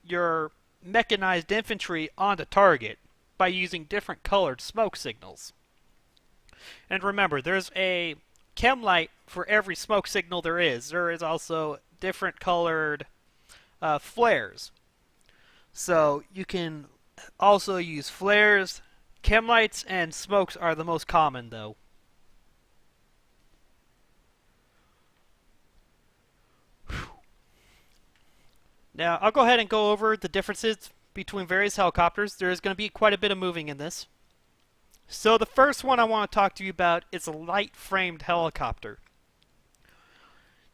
your mechanized infantry onto target by using different colored smoke signals. And remember, there's a chem light for every smoke signal there is. There is also different colored flares. So you can also use flares. Chem lights and smokes are the most common, though. Now, I'll go ahead and go over the differences between various helicopters. There is going to be quite a bit of moving in this. So the first one I want to talk to you about is a light-framed helicopter.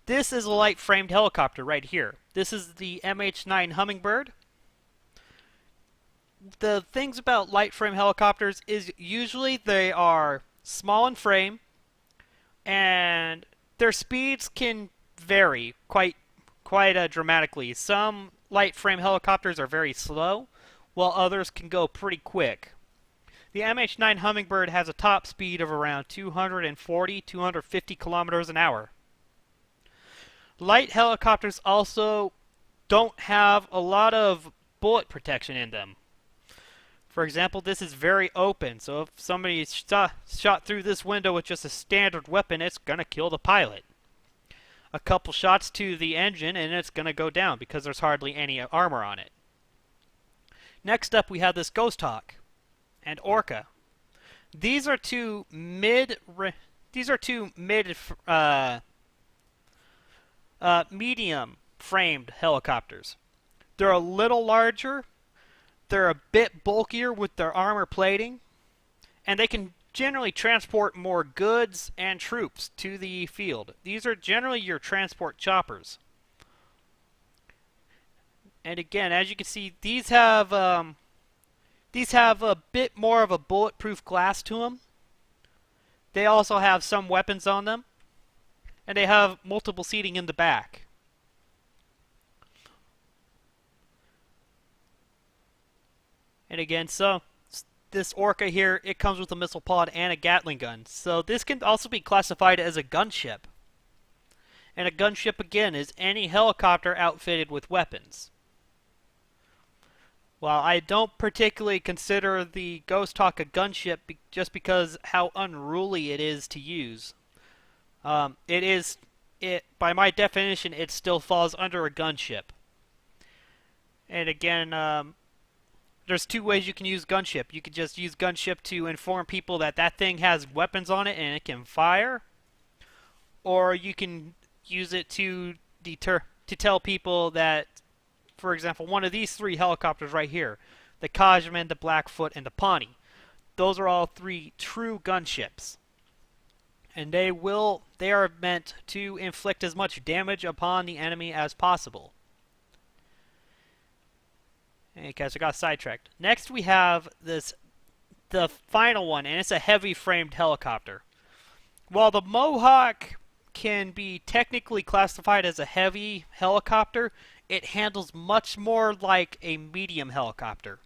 This is a light-framed helicopter right here. This is the MH9 Hummingbird. The things about light frame helicopters is usually they are small in frame and their speeds can vary quite dramatically. Some light frame helicopters are very slow, while others can go pretty quick. The MH9 Hummingbird has a top speed of around 240-250 kilometers an hour. Light helicopters also don't have a lot of bullet protection in them. For example, this is very open, so if somebody shot through this window with just a standard weapon, it's going to kill the pilot. A couple shots to the engine and it's going to go down because there's hardly any armor on it. Next up we have this Ghost Hawk and Orca. These are two medium framed helicopters. They're a little larger. They're a bit bulkier with their armor plating, and they can generally transport more goods and troops to the field. These are generally your transport choppers. And again, as you can see, these have a bit more of a bulletproof glass to them. They also have some weapons on them, and they have multiple seating in the back. And again, so this Orca here, it comes with a missile pod and a Gatling gun. So this can also be classified as a gunship. And a gunship, again, is any helicopter outfitted with weapons. While I don't particularly consider the Ghost Hawk a gunship just because how unruly it is to use. By my definition, it still falls under a gunship. And again, there's two ways you can use gunship. You could just use gunship to inform people that that thing has weapons on it and it can fire, or you can use it to tell people that, for example, one of these three helicopters right here, the Cashman, the Blackfoot, and the Pawnee, those are all three true gunships. And they are meant to inflict as much damage upon the enemy as possible. Okay, guys, I got sidetracked. Next we have the final one, and it's a heavy framed helicopter. While the Mohawk can be technically classified as a heavy helicopter, it handles much more like a medium helicopter.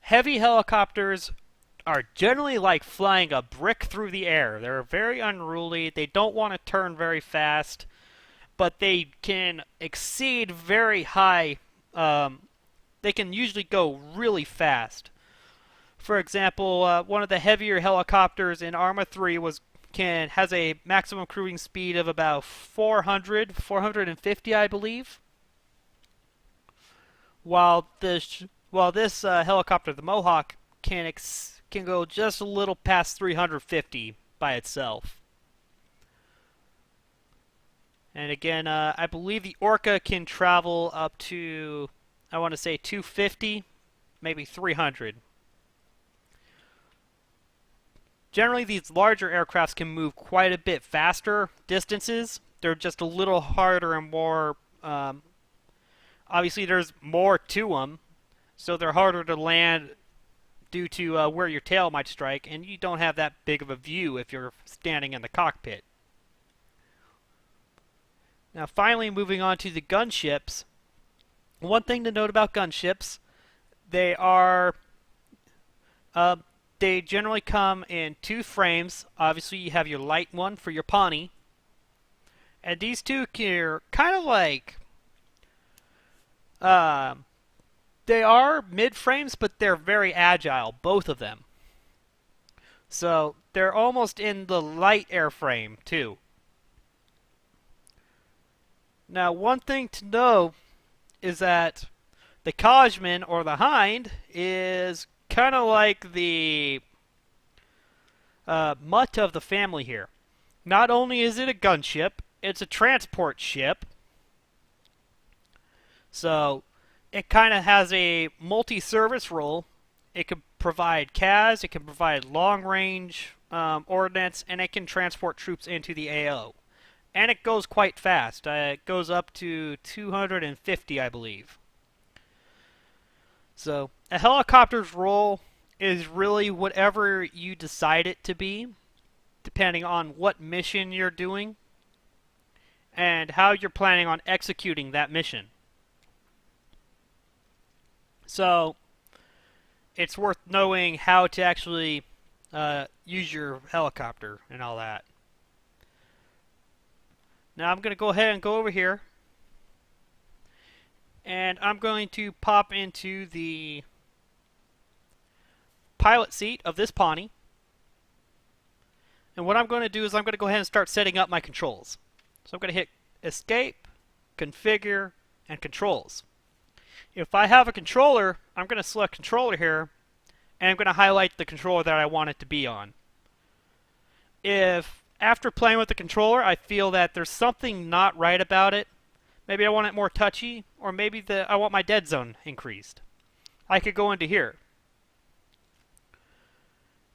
Heavy helicopters are generally like flying a brick through the air. They're very unruly. They don't want to turn very fast, but they can exceed very high. They can usually go really fast. For example, one of the heavier helicopters in Arma 3 has a maximum cruising speed of about 450, I believe. While this helicopter, the Mohawk, can go just a little past 350 by itself. And again, I believe the Orca can travel up to, I want to say 250, maybe 300. Generally, these larger aircrafts can move quite a bit faster distances. They're just a little harder and more, obviously there's more to them, so they're harder to land due to where your tail might strike, and you don't have that big of a view if you're standing in the cockpit. Now finally, moving on to the gunships. One thing to note about gunships, they generally come in two frames. Obviously, you have your light one for your Pawnee. And these two are kind of like, they are mid-frames, but they're very agile, both of them. So they're almost in the light airframe, too. Now, one thing to know is that the Cashman, or the Hind, is kind of like the mutt of the family here. Not only is it a gunship, it's a transport ship. So it kind of has a multi-service role. It can provide CAS, it can provide long-range ordnance, and it can transport troops into the AO. And it goes quite fast. It goes up to 250, I believe. So a helicopter's role is really whatever you decide it to be, depending on what mission you're doing and how you're planning on executing that mission. So it's worth knowing how to actually use your helicopter and all that. Now I'm going to go ahead and go over here, and I'm going to pop into the pilot seat of this Pawnee. And what I'm going to do is I'm going to go ahead and start setting up my controls. So I'm going to hit Escape, Configure, and Controls. If I have a controller, I'm going to select Controller here, and I'm going to highlight the controller that I want it to be on. If after playing with the controller I feel that there's something not right about it, maybe I want it more touchy, or maybe I want my dead zone increased, I could go into here.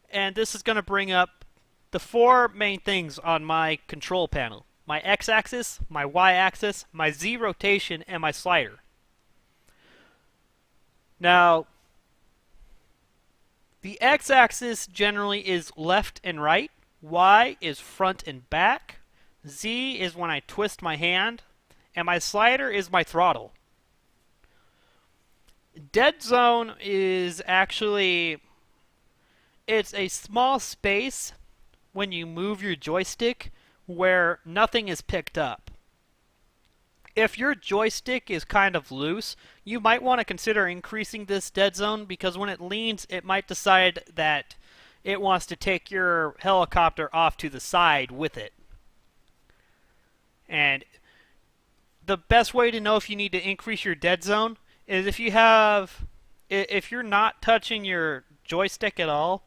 And this is going to bring up the four main things on my control panel. My X-axis, my Y-axis, my Z rotation, and my slider. Now, the X-axis generally is left and right. Y is front and back. Z is when I twist my hand. And my slider is my throttle. Dead zone is actually, it's a small space when you move your joystick where nothing is picked up. If your joystick is kind of loose, you might want to consider increasing this dead zone, because when it leans, it might decide that it wants to take your helicopter off to the side with it. And the best way to know if you need to increase your dead zone is if you're not touching your joystick at all,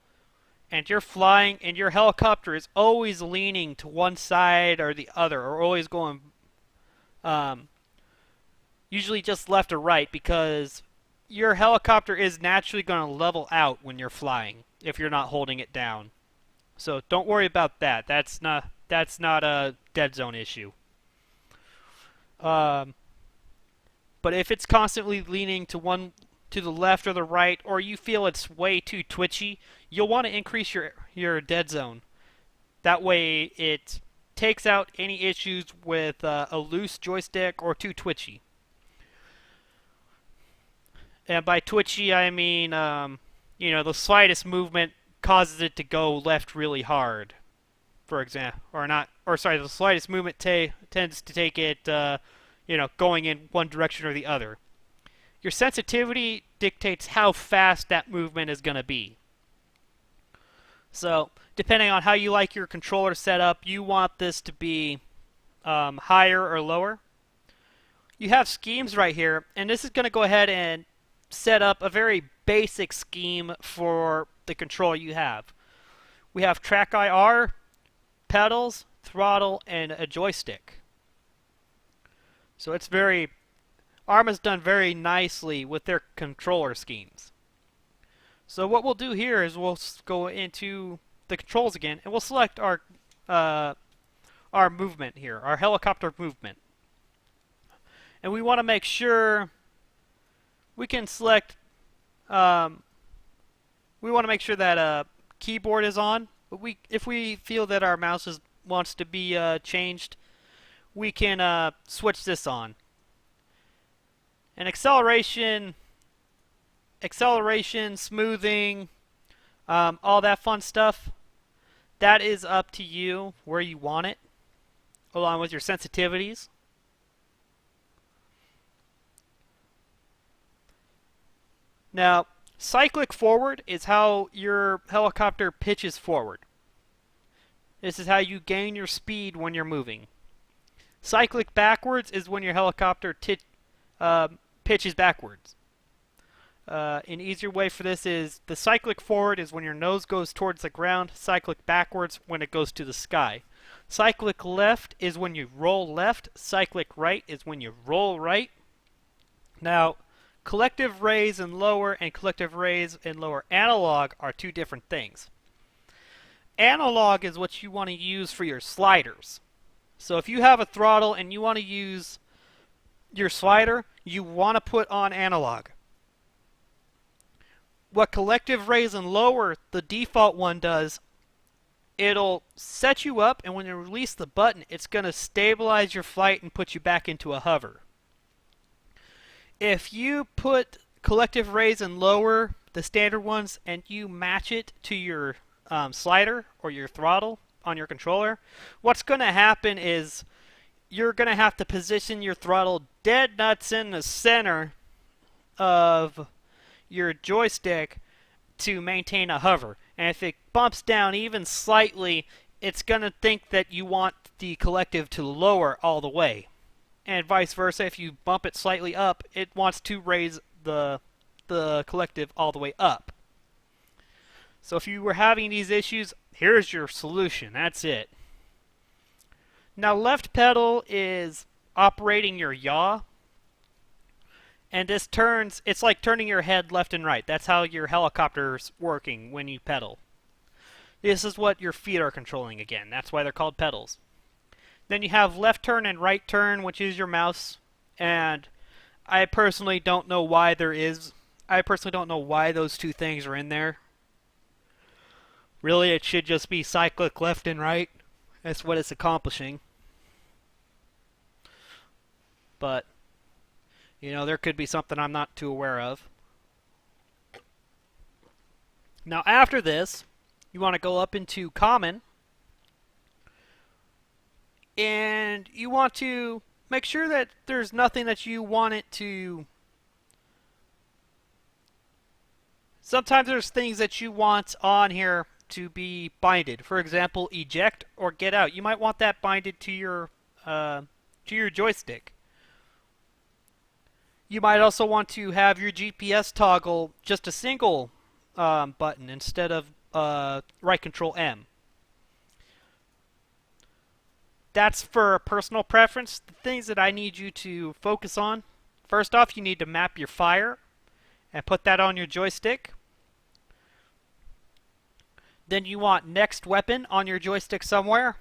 and you're flying, and your helicopter is always leaning to one side or the other, or always going, usually just left or right, because your helicopter is naturally going to level out when you're flying if you're not holding it down. So don't worry about that. That's not a dead zone issue. But if it's constantly leaning to the left or the right, or you feel it's way too twitchy, you'll want to increase your dead zone. That way it takes out any issues with a loose joystick or too twitchy. And by twitchy, I mean, the slightest movement causes it to go left really hard, for example. The slightest movement tends to take it, going in one direction or the other. Your sensitivity dictates how fast that movement is going to be. So, depending on how you like your controller set up, you want this to be higher or lower. You have schemes right here, and this is going to go ahead and set up a very basic scheme for the controller you have. We have track IR, pedals, throttle, and a joystick. So it's Arma's done very nicely with their controller schemes. So what we'll do here is we'll go into the controls again, and we'll select our movement here, our helicopter movement. And we want to make sure we can select, we want to make sure that keyboard is on, but if we feel that our mouse wants to be changed, we can switch this on. And acceleration, smoothing, all that fun stuff, that is up to you where you want it, along with your sensitivities. Now, cyclic forward is how your helicopter pitches forward. This is how you gain your speed when you're moving. Cyclic backwards is when your helicopter pitches backwards. An easier way for this is the cyclic forward is when your nose goes towards the ground. Cyclic backwards when it goes to the sky. Cyclic left is when you roll left. Cyclic right is when you roll right. Now, collective raise and lower analog are two different things. Analog is what you want to use for your sliders. So if you have a throttle and you want to use your slider, you want to put on analog. What collective raise and lower, the default one, does, it'll set you up, and when you release the button, it's going to stabilize your flight and put you back into a hover. If you put collective raise and lower, the standard ones, and you match it to your slider or your throttle on your controller, what's going to happen is you're going to have to position your throttle dead nuts in the center of your joystick to maintain a hover. And if it bumps down even slightly, it's going to think that you want the collective to lower all the way. And vice versa, if you bump it slightly up, it wants to raise the collective all the way up. So if you were having these issues, here's your solution. That's it. Now, left pedal is operating your yaw. And this it's like turning your head left and right. That's how your helicopter's working when you pedal. This is what your feet are controlling again. That's why they're called pedals. Then you have left turn and right turn, which is your mouse. And I personally don't know why those two things are in there. Really, it should just be cyclic left and right. That's what it's accomplishing. But, there could be something I'm not too aware of. Now, after this, you want to go up into Common. And you want to make sure that there's nothing that you want it to... Sometimes there's things that you want on here to be binded. For example, eject or get out. You might want that binded to your joystick. You might also want to have your GPS toggle just a single button instead of right control M. That's for personal preference. The things that I need you to focus on. First off, you need to map your fire and put that on your joystick. Then you want next weapon on your joystick somewhere.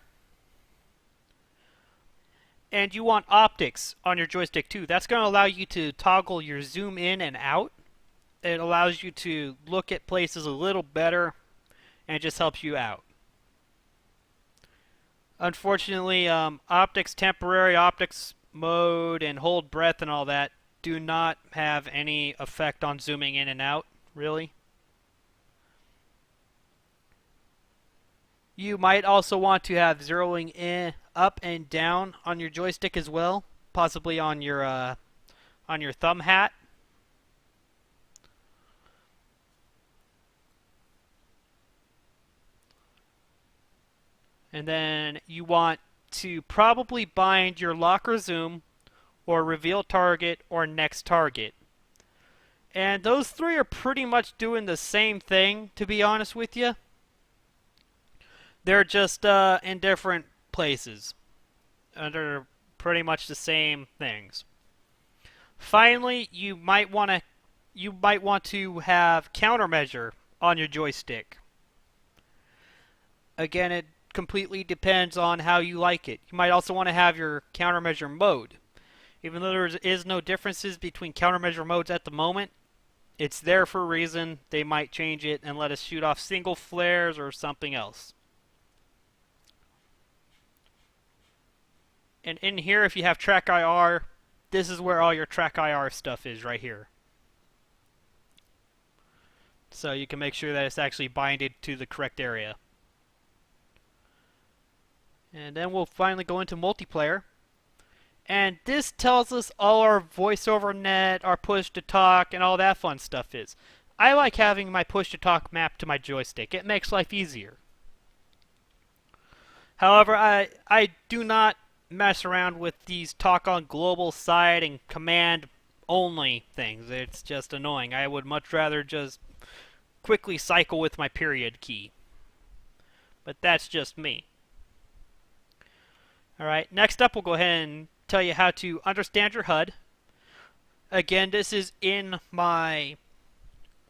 And you want optics on your joystick too. That's going to allow you to toggle your zoom in and out. It allows you to look at places a little better and it just helps you out. Unfortunately, optics, temporary optics mode, and hold breath and all that do not have any effect on zooming in and out, really. You might also want to have zeroing in, up and down on your joystick as well, possibly on your thumb hat. And then you want to probably bind your lock or zoom, or reveal target, or next target. And those three are pretty much doing the same thing, to be honest with you. They're just in different places. They're pretty much the same things. Finally, you might want to have countermeasure on your joystick. Again, it completely depends on how you like it. You might also want to have your countermeasure mode. Even though there is no differences between countermeasure modes at the moment, it's there for a reason. They might change it and let us shoot off single flares or something else. And in here, if you have track IR, this is where all your track IR stuff is right here. So you can make sure that it's actually binded to the correct area. And then we'll finally go into multiplayer. And this tells us all our voice over net, our push to talk, and all that fun stuff is. I like having my push to talk mapped to my joystick. It makes life easier. However, I do not mess around with these talk on global side and command only things. It's just annoying. I would much rather just quickly cycle with my period key. But that's just me. Alright, next up we'll go ahead and tell you how to understand your HUD. Again, this is in my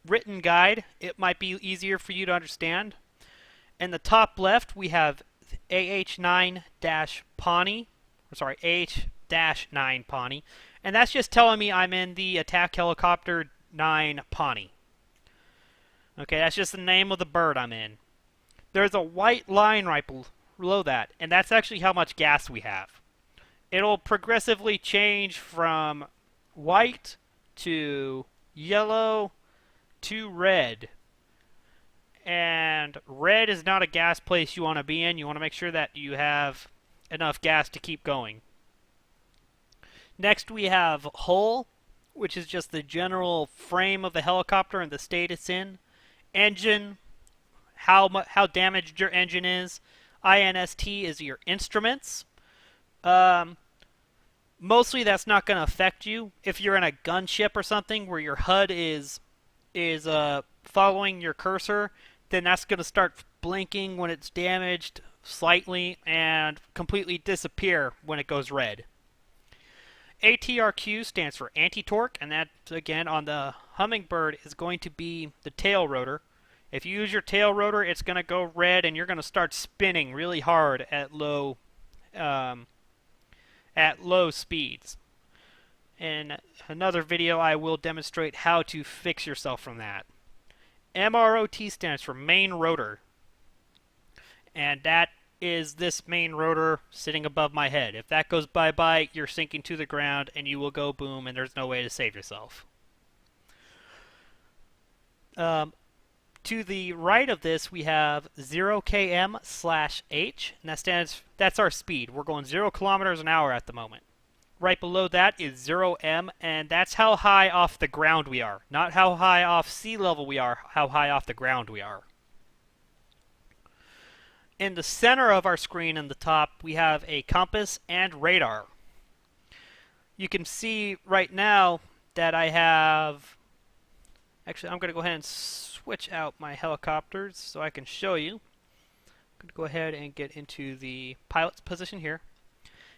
written guide. It might be easier for you to understand. In the top left we have AH9-Pawnee, AH-9 Pawnee, and that's just telling me I'm in the attack helicopter 9 Pawnee. Okay, that's just the name of the bird I'm in. There's a white line right below that, and that's actually how much gas we have. It'll progressively change from white to yellow to red. And red is not a gas place you want to be in. You want to make sure that you have enough gas to keep going. Next we have hull, which is just the general frame of the helicopter and the state it's in. Engine, how damaged your engine is. INST is your instruments. Mostly that's not going to affect you. If you're in a gunship or something where your HUD is following your cursor, then that's going to start blinking when it's damaged slightly and completely disappear when it goes red. ATRQ stands for anti-torque, and that, again, on the Hummingbird is going to be the tail rotor. If you use your tail rotor, it's going to go red, and you're going to start spinning really hard at low speeds. In another video, I will demonstrate how to fix yourself from that. MROT stands for main rotor, and that is this main rotor sitting above my head. If that goes bye-bye, you're sinking to the ground, and you will go boom, and there's no way to save yourself. To the right of this, we have 0km/h, and that's our speed. We're going 0 kilometers an hour at the moment. Right below that is 0m, and that's how high off the ground we are. Not how high off sea level we are, how high off the ground we are. In the center of our screen in the top, we have a compass and radar. You can see right now that I have... Actually, I'm going to go ahead and switch out my helicopters so I can show you. I'm going to go ahead and get into the pilot's position here.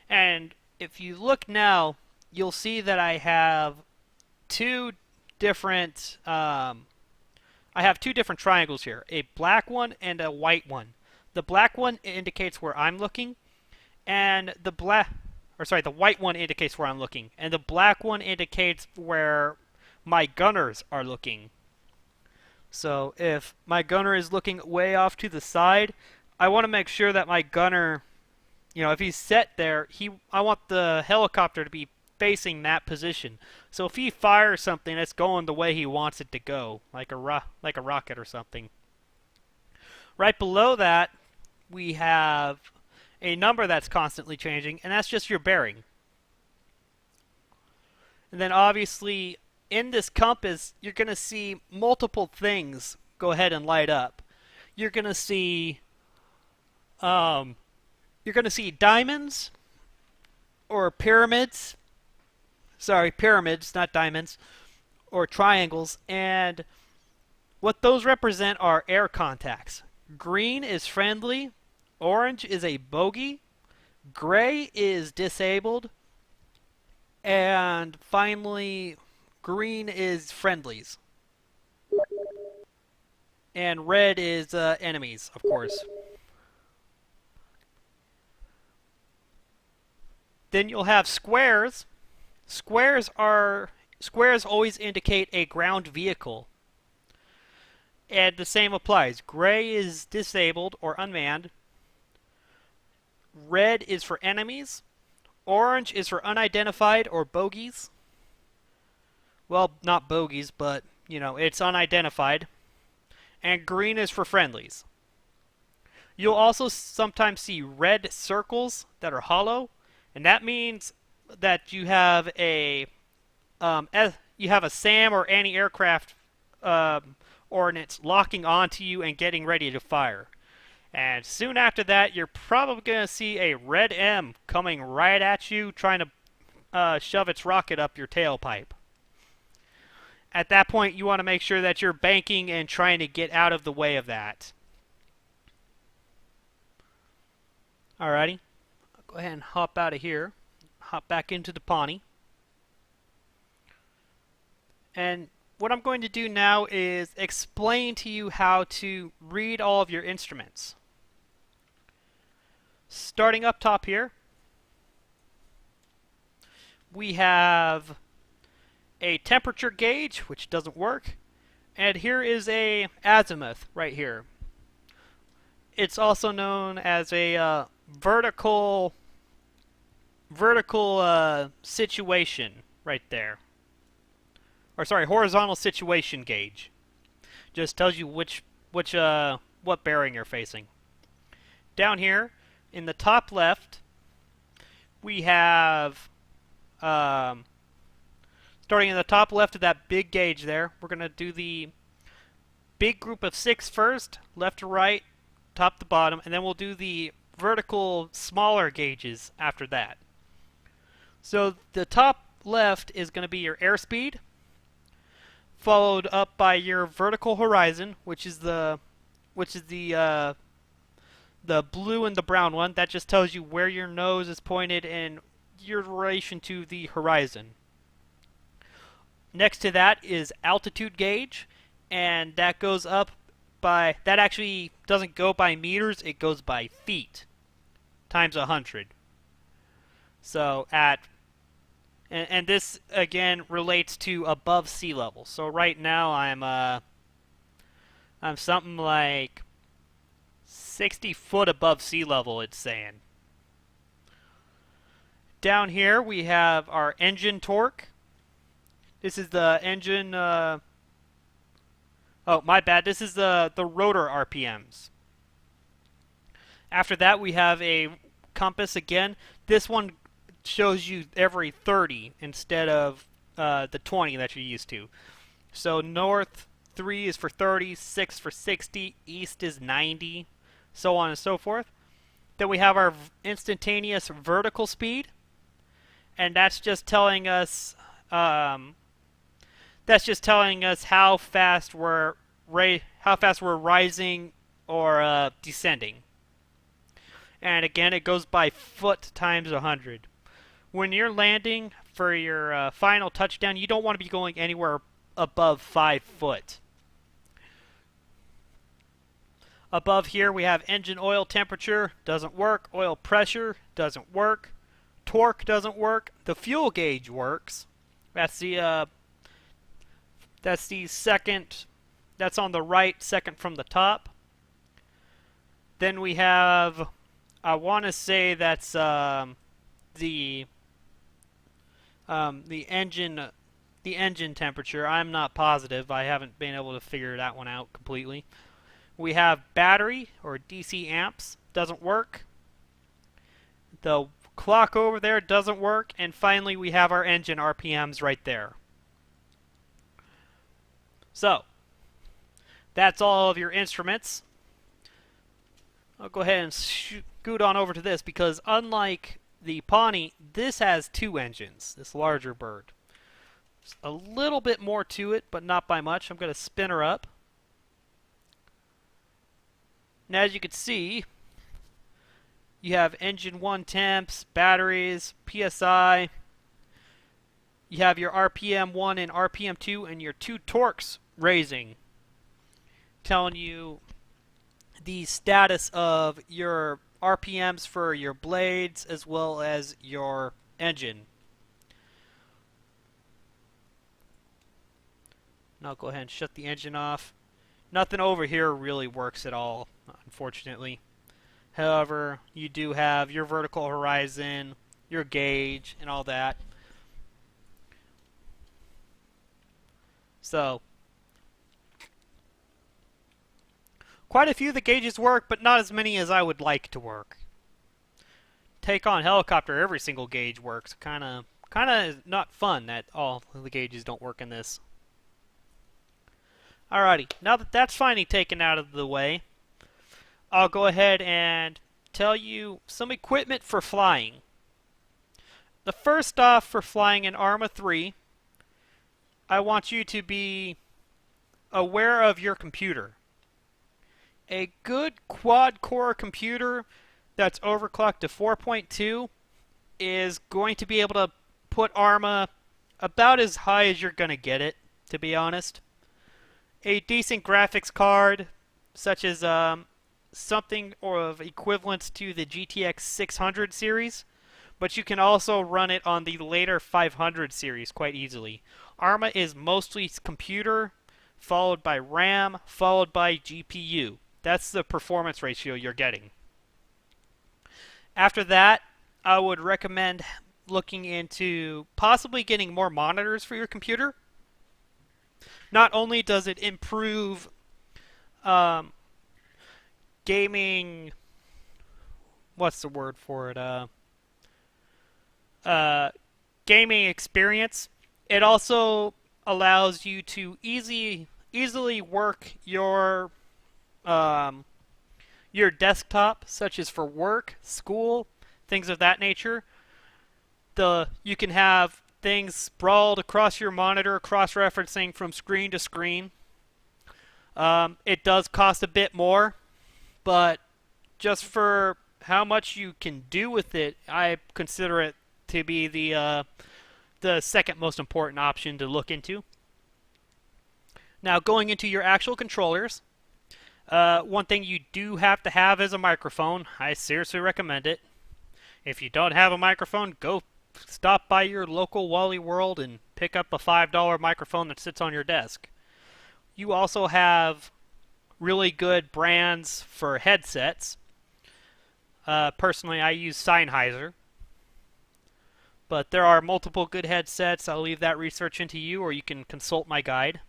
And if you look now, you'll see that I have two different triangles here, a black one and a white one. The black one indicates where I'm looking, and the white one indicates where I'm looking, and the black one indicates where my gunners are looking. So if my gunner is looking way off to the side, I want to make sure that my gunner, if he's set there, I want the helicopter to be facing that position. So if he fires something, it's going the way he wants it to go, like a rocket or something. Right below that, we have a number that's constantly changing, and that's just your bearing. And then obviously, in this compass, you're going to see multiple things go ahead and light up. You're going to see diamonds or pyramids. Sorry, pyramids, not diamonds, or triangles, and what those represent are air contacts. Green is friendly, orange is a bogey, gray is disabled, and finally, green is friendlies. And red is enemies, of course. Then you'll have squares. Squares always indicate a ground vehicle. And the same applies. Gray is disabled or unmanned. Red is for enemies. Orange is for unidentified or bogeys. Well, not bogeys, but, it's unidentified. And green is for friendlies. You'll also sometimes see red circles that are hollow, and that means that you have a SAM or anti-aircraft ordnance locking onto you and getting ready to fire. And soon after that, you're probably going to see a red M coming right at you, trying to shove its rocket up your tailpipe. At that point, you want to make sure that you're banking and trying to get out of the way of that. Alrighty. I'll go ahead and hop out of here. Hop back into the Pawnee. And what I'm going to do now is explain to you how to read all of your instruments. Starting up top here, we have a temperature gauge, which doesn't work, and here is a azimuth right here. It's also known as a vertical situation right there. Or sorry, horizontal situation gauge. Just tells you what bearing you're facing. Down here, in the top left, we have starting in the top left of that big gauge there, we're going to do the big group of 6 first, left to right, top to bottom, and then we'll do the vertical smaller gauges after that. So the top left is going to be your airspeed, followed up by your vertical horizon, which is the blue and the brown one. That just tells you where your nose is pointed in your relation to the horizon. Next to that is altitude gauge, and that goes up by, that actually doesn't go by meters, it goes by feet times 100. So and this again relates to above sea level. So right now I'm something like 60 foot above sea level, it's saying. Down here we have our engine torque. This is the engine oh, my bad. This is the rotor RPMs. After that we have a compass again. This one shows you every 30 instead of the 20 that you're used to. So north 3 is for 30, 6 for 60, east is 90, so on and so forth. Then we have our instantaneous vertical speed, and that's just telling us That's just telling us how fast we're rising or descending. And again, it goes by foot times 100. When you're landing for your final touchdown, you don't want to be going anywhere above 5 foot. Above here we have engine oil temperature, doesn't work. Oil pressure, doesn't work. Torque doesn't work. The fuel gauge works. That's the second, that's on the right, second from the top. Then we have, I want to say that's the engine temperature. I'm not positive. I haven't been able to figure that one out completely. We have battery or DC amps, doesn't work. The clock over there doesn't work, and finally we have our engine RPMs right there. So that's all of your instruments. I'll go ahead and scoot on over to this, because unlike the Pawnee, this has 2 engines, this larger bird. There's a little bit more to it, but not by much. I'm going to spin her up. And as you can see, you have engine 1 temps, batteries, PSI. You have your RPM 1 and RPM 2 and your 2 torques raising, telling you the status of your RPMs for your blades as well as your engine. And I'll go ahead and shut the engine off. Nothing over here really works at all, unfortunately. However, you do have your vertical horizon, your gauge, and all that. So, quite a few of the gauges work, but not as many as I would like to work. Take on helicopter, every single gauge works. Kind of not fun that all the gauges don't work in this. Alrighty, now that that's finally taken out of the way, I'll go ahead and tell you some equipment for flying. The first off, for flying in Arma 3, I want you to be aware of your computer. A good quad-core computer that's overclocked to 4.2 is going to be able to put Arma about as high as you're going to get it, to be honest. A decent graphics card, such as something of equivalent to the GTX 600 series, but you can also run it on the later 500 series quite easily. Arma is mostly computer, followed by RAM, followed by GPU. That's the performance ratio you're getting. After that, I would recommend looking into possibly getting more monitors for your computer. Not only does it improve gaming, what's the word for it? Gaming experience. It also allows you to easily work your desktop, such as for work, school, things of that nature. You can have things sprawled across your monitor, cross-referencing from screen to screen. It does cost a bit more, but just for how much you can do with it, I consider it to be the second most important option to look into. Now, going into your actual controllers, one thing you do have to have is a microphone. I seriously recommend it. If you don't have a microphone, go stop by your local Wally World and pick up a $5 microphone that sits on your desk. You also have really good brands for headsets. Personally, I use Sennheiser. But there are multiple good headsets. I'll leave that research into you, or you can consult my guide.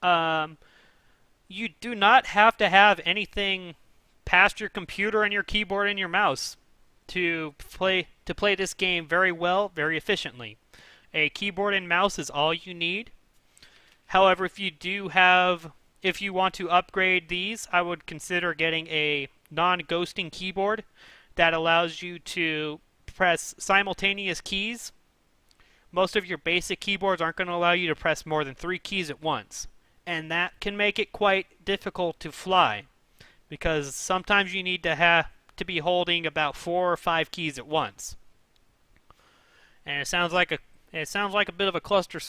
You do not have to have anything past your computer and your keyboard and your mouse to play this game very well, very efficiently. A keyboard and mouse is all you need. However, if you want to upgrade these, I would consider getting a non-ghosting keyboard that allows you to press simultaneous keys Most of your basic keyboards aren't going to allow you to press more than 3 keys at once, and that can make it quite difficult to fly, because sometimes you need to have to be holding about 4 or 5 keys at once. And it sounds like a bit of a cluster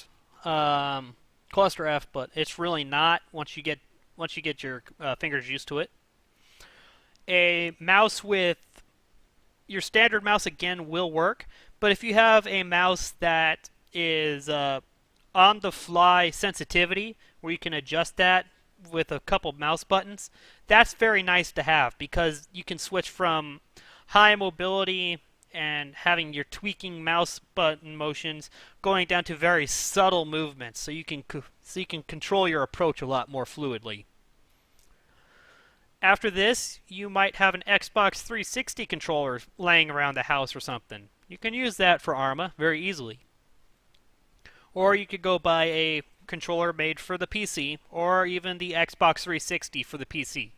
F, but it's really not once you get your fingers used to it. A mouse with your standard mouse again will work, but if you have a mouse that is on the fly sensitivity, where you can adjust that with a couple mouse buttons, that's very nice to have, because you can switch from high mobility and having your tweaking mouse button motions going down to very subtle movements, so you can control your approach a lot more fluidly. After this, you might have an Xbox 360 controller laying around the house or something. You can use that for Arma very easily. Or you could go buy a controller made for the PC, or even the Xbox 360 for the PC.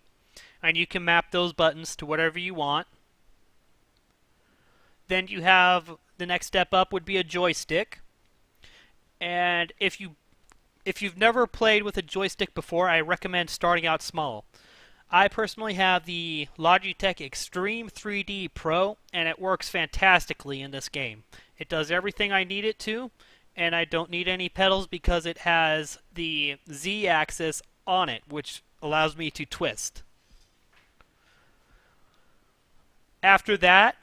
And you can map those buttons to whatever you want. Then you have the next step up would be a joystick. And if you've never played with a joystick before, I recommend starting out small. I personally have the Logitech Extreme 3D Pro, and it works fantastically in this game. It does everything I need it to, and I don't need any pedals because it has the Z-axis on it, which allows me to twist. After that,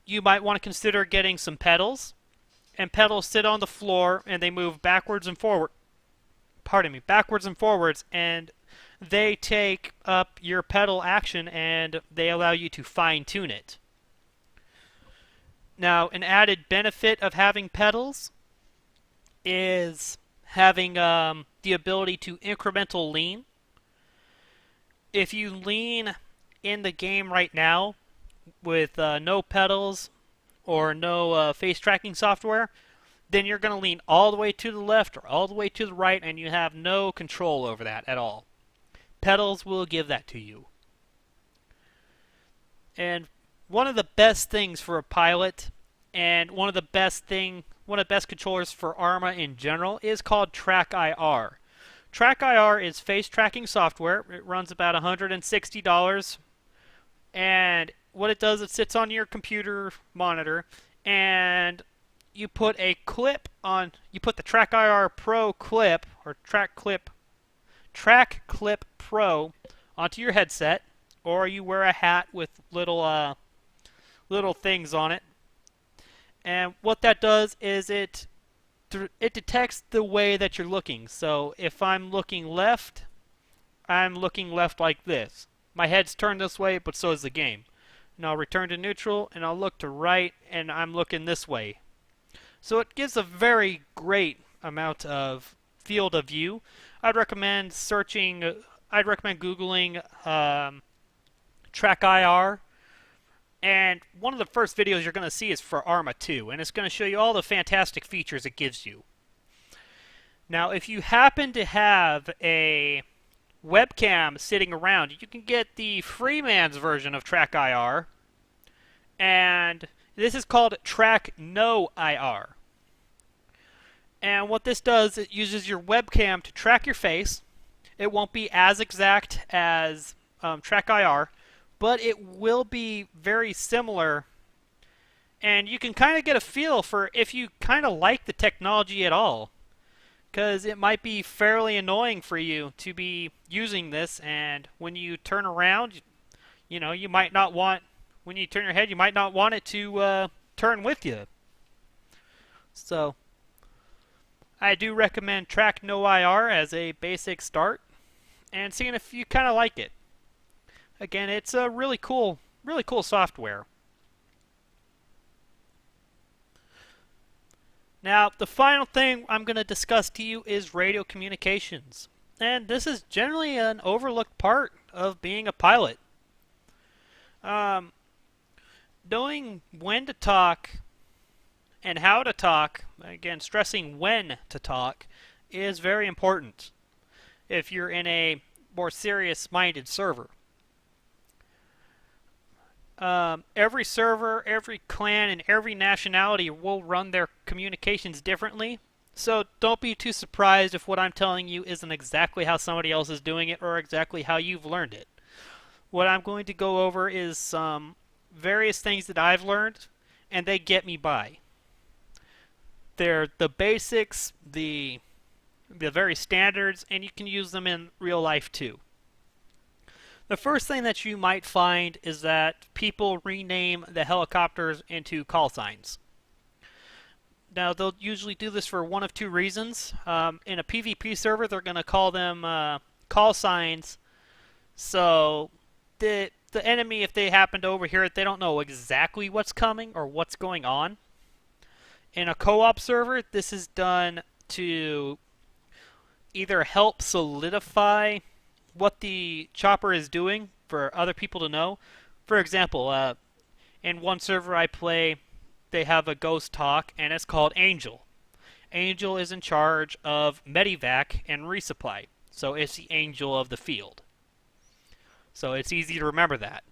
you might want to consider getting some pedals, and pedals sit on the floor and they move backwards and forward. Backwards and forwards, and they take up your pedal action and they allow you to fine-tune it. Now, an added benefit of having pedals is having the ability to incremental lean. If you lean in the game right now with no pedals or no face tracking software, then you're going to lean all the way to the left or all the way to the right, and you have no control over that at all. Pedals will give that to you. And one of the best things for a pilot, and one of the best controllers for Arma in general, is called TrackIR. TrackIR is face tracking software. It runs about $160, and what it does, it sits on your computer monitor, and you put the TrackIR Pro clip, or Track Clip Pro, onto your headset, or you wear a hat with little things on it. And what that does is it detects the way that you're looking. So if I'm looking left like this. My head's turned this way, but so is the game. And I'll return to neutral, and I'll look to right, and I'm looking this way. So it gives a very great amount of field of view. I'd recommend Googling TrackIR. And one of the first videos you're going to see is for Arma 2, and it's going to show you all the fantastic features it gives you. Now, if you happen to have a webcam sitting around, you can get the Freeman's version of TrackIR, and this is called TrackNoIR. And what this does, it uses your webcam to track your face. It won't be as exact as TrackIR, but it will be very similar, and you can kind of get a feel for if you kind of like the technology at all, because it might be fairly annoying for you to be using this, and when you turn around, you might not want, when you turn your head, you might not want it to turn with you. So I do recommend TrackNoIR as a basic start, and seeing if you kind of like it. Again, it's a really cool software. Now, the final thing I'm going to discuss to you is radio communications. And this is generally an overlooked part of being a pilot. Knowing when to talk and how to talk, again, stressing when to talk, is very important if you're in a more serious-minded server. Every server, every clan, and every nationality will run their communications differently. So don't be too surprised if what I'm telling you isn't exactly how somebody else is doing it or exactly how you've learned it. What I'm going to go over is some various things that I've learned, and they get me by. They're the basics, the very standards, and you can use them in real life too. The first thing that you might find is that people rename the helicopters into call signs. Now, they'll usually do this for one of two reasons. In a PvP server, they're going to call them call signs, so the enemy, if they happen to overhear it, they don't know exactly what's coming or what's going on. In a co-op server, this is done to either help solidify what the chopper is doing for other people to know. For example, in one server I play, they have a ghost talk, and it's called Angel. Angel is in charge of medevac and resupply, so it's the angel of the field. So it's easy to remember that.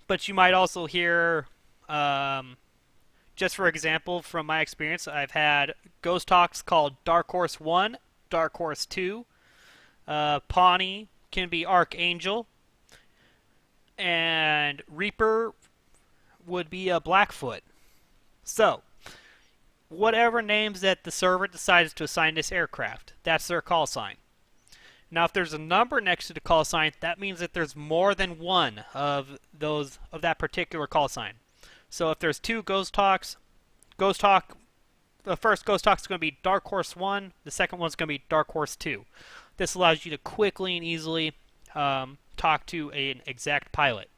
But you might also hear, just for example, from my experience, I've had ghost talks called Dark Horse 1, Dark Horse 2, Pawnee can be Archangel, and Reaper would be a Blackfoot. So, whatever names that the server decides to assign this aircraft, that's their call sign. Now, if there's a number next to the call sign, that means that there's more than one of that particular call sign. So if there's two ghost talks, the first ghost talk is going to be Dark Horse 1, the second one's going to be Dark Horse 2. This allows you to quickly and easily talk to an exact pilot.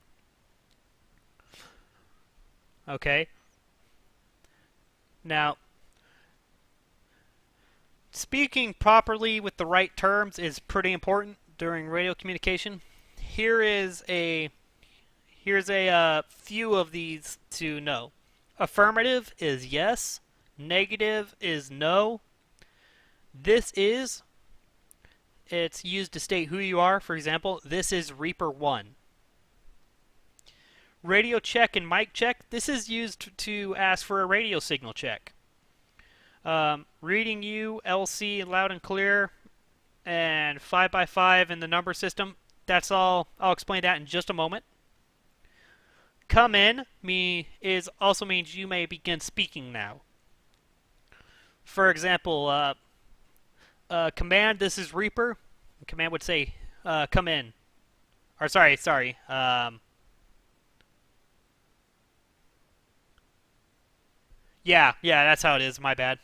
Okay. Now, speaking properly with the right terms is pretty important during radio communication. Here's a few of these to know. Affirmative is yes. Negative is no. This is, it's used to state who you are. For example, this is Reaper 1. Radio check and mic check, this is used to ask for a radio signal check. Reading you, LC, loud and clear, and 5x5 in the number system, that's all. I'll explain that in just a moment. Come in also means you may begin speaking now. For example, command, this is Reaper. Command would say, come in. Or sorry. Yeah, that's how it is. My bad.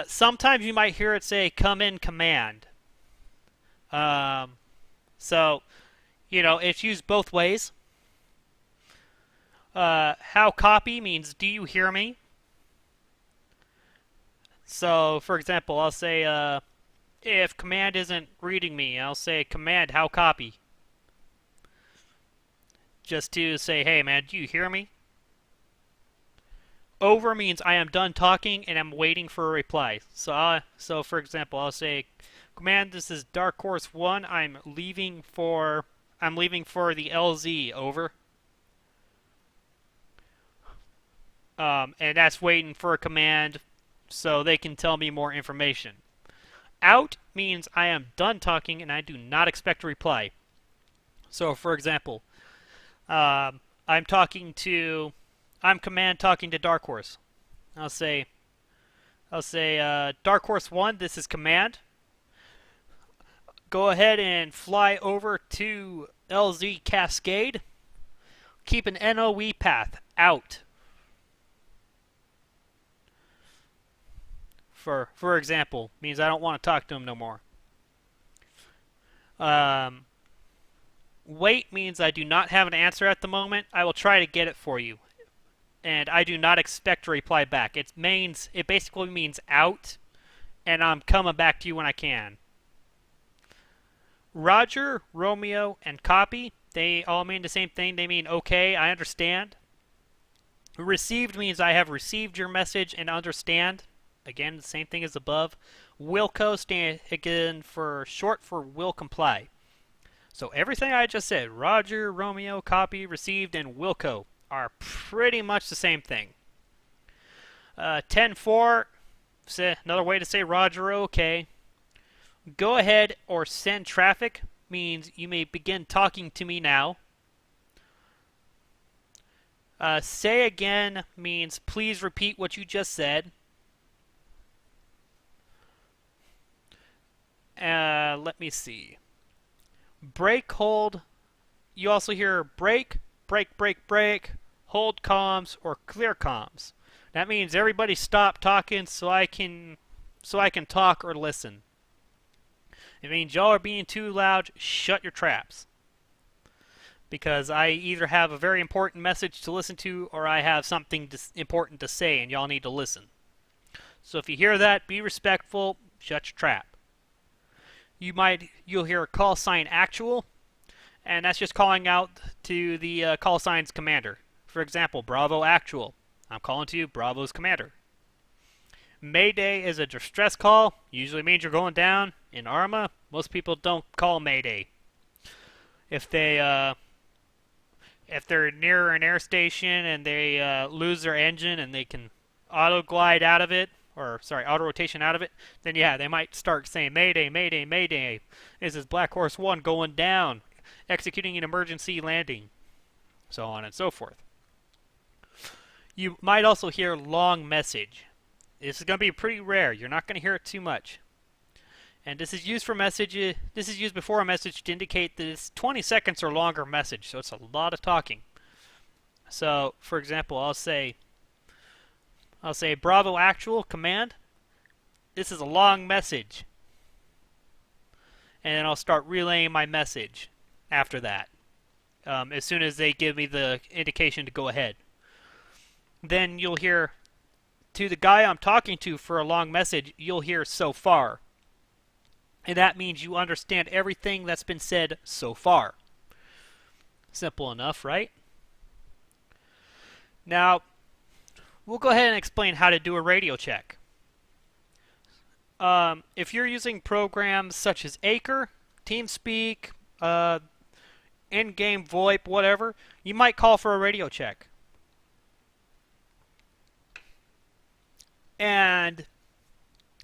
Sometimes you might hear it say, come in command. So, it's used both ways. How copy means, do you hear me? So, for example, I'll say, if command isn't reading me, I'll say, command, how copy? Just to say, hey man, do you hear me? Over means I am done talking and I'm waiting for a reply. So for example, I'll say, command, this is Dark Horse 1. I'm leaving for the LZ. Over. And that's waiting for a command so they can tell me more information. Out means I am done talking and I do not expect a reply. So for example, I'm command talking to Dark Horse. I'll say, Dark Horse 1, this is command. Go ahead and fly over to LZ Cascade. Keep an NOE path out. For example, means I don't want to talk to him no more. Wait means I do not have an answer at the moment. I will try to get it for you. And I do not expect a reply back. It basically means out, and I'm coming back to you when I can. Roger, Romeo, and copy, they all mean the same thing. They mean okay, I understand. Received means I have received your message and understand. Again, the same thing as above. Wilco stand again for short for will comply. So everything I just said, Roger, Romeo, copy, received, and Wilco, are pretty much the same thing. 10-4, another way to say Roger, okay. Go ahead or send traffic means you may begin talking to me now. Say again means please repeat what you just said. Let me see. Break, hold. You also hear break, break, break, break, hold comms, or clear comms. That means everybody stop talking so I can talk or listen. It means y'all are being too loud, shut your traps. Because I either have a very important message to listen to or I have something important to say and y'all need to listen. So if you hear that, be respectful, shut your trap. You'll hear a call sign actual, and that's just calling out to the call sign's commander. For example, Bravo actual. I'm calling to you, Bravo's commander. Mayday is a distress call. Usually means you're going down. In Arma, most people don't call Mayday. If they're near an air station and they lose their engine and they can auto-glide out of it, auto-rotation out of it, then yeah, they might start saying, Mayday, Mayday, Mayday. This is Black Horse 1 going down, executing an emergency landing, so on and so forth. You might also hear long message. This is going to be pretty rare. You're not going to hear it too much. And this is used for messages. This is used before a message to indicate that it's 20 seconds or longer message, so it's a lot of talking. So, for example, I'll say Bravo actual command. This is a long message. And then I'll start relaying my message after that. As soon as they give me the indication to go ahead. Then you'll hear, to the guy I'm talking to for a long message, you'll hear so far. And that means you understand everything that's been said so far. Simple enough, right? Now, we'll go ahead and explain how to do a radio check. If you're using programs such as Acre, TeamSpeak, in-game VoIP, whatever, you might call for a radio check. And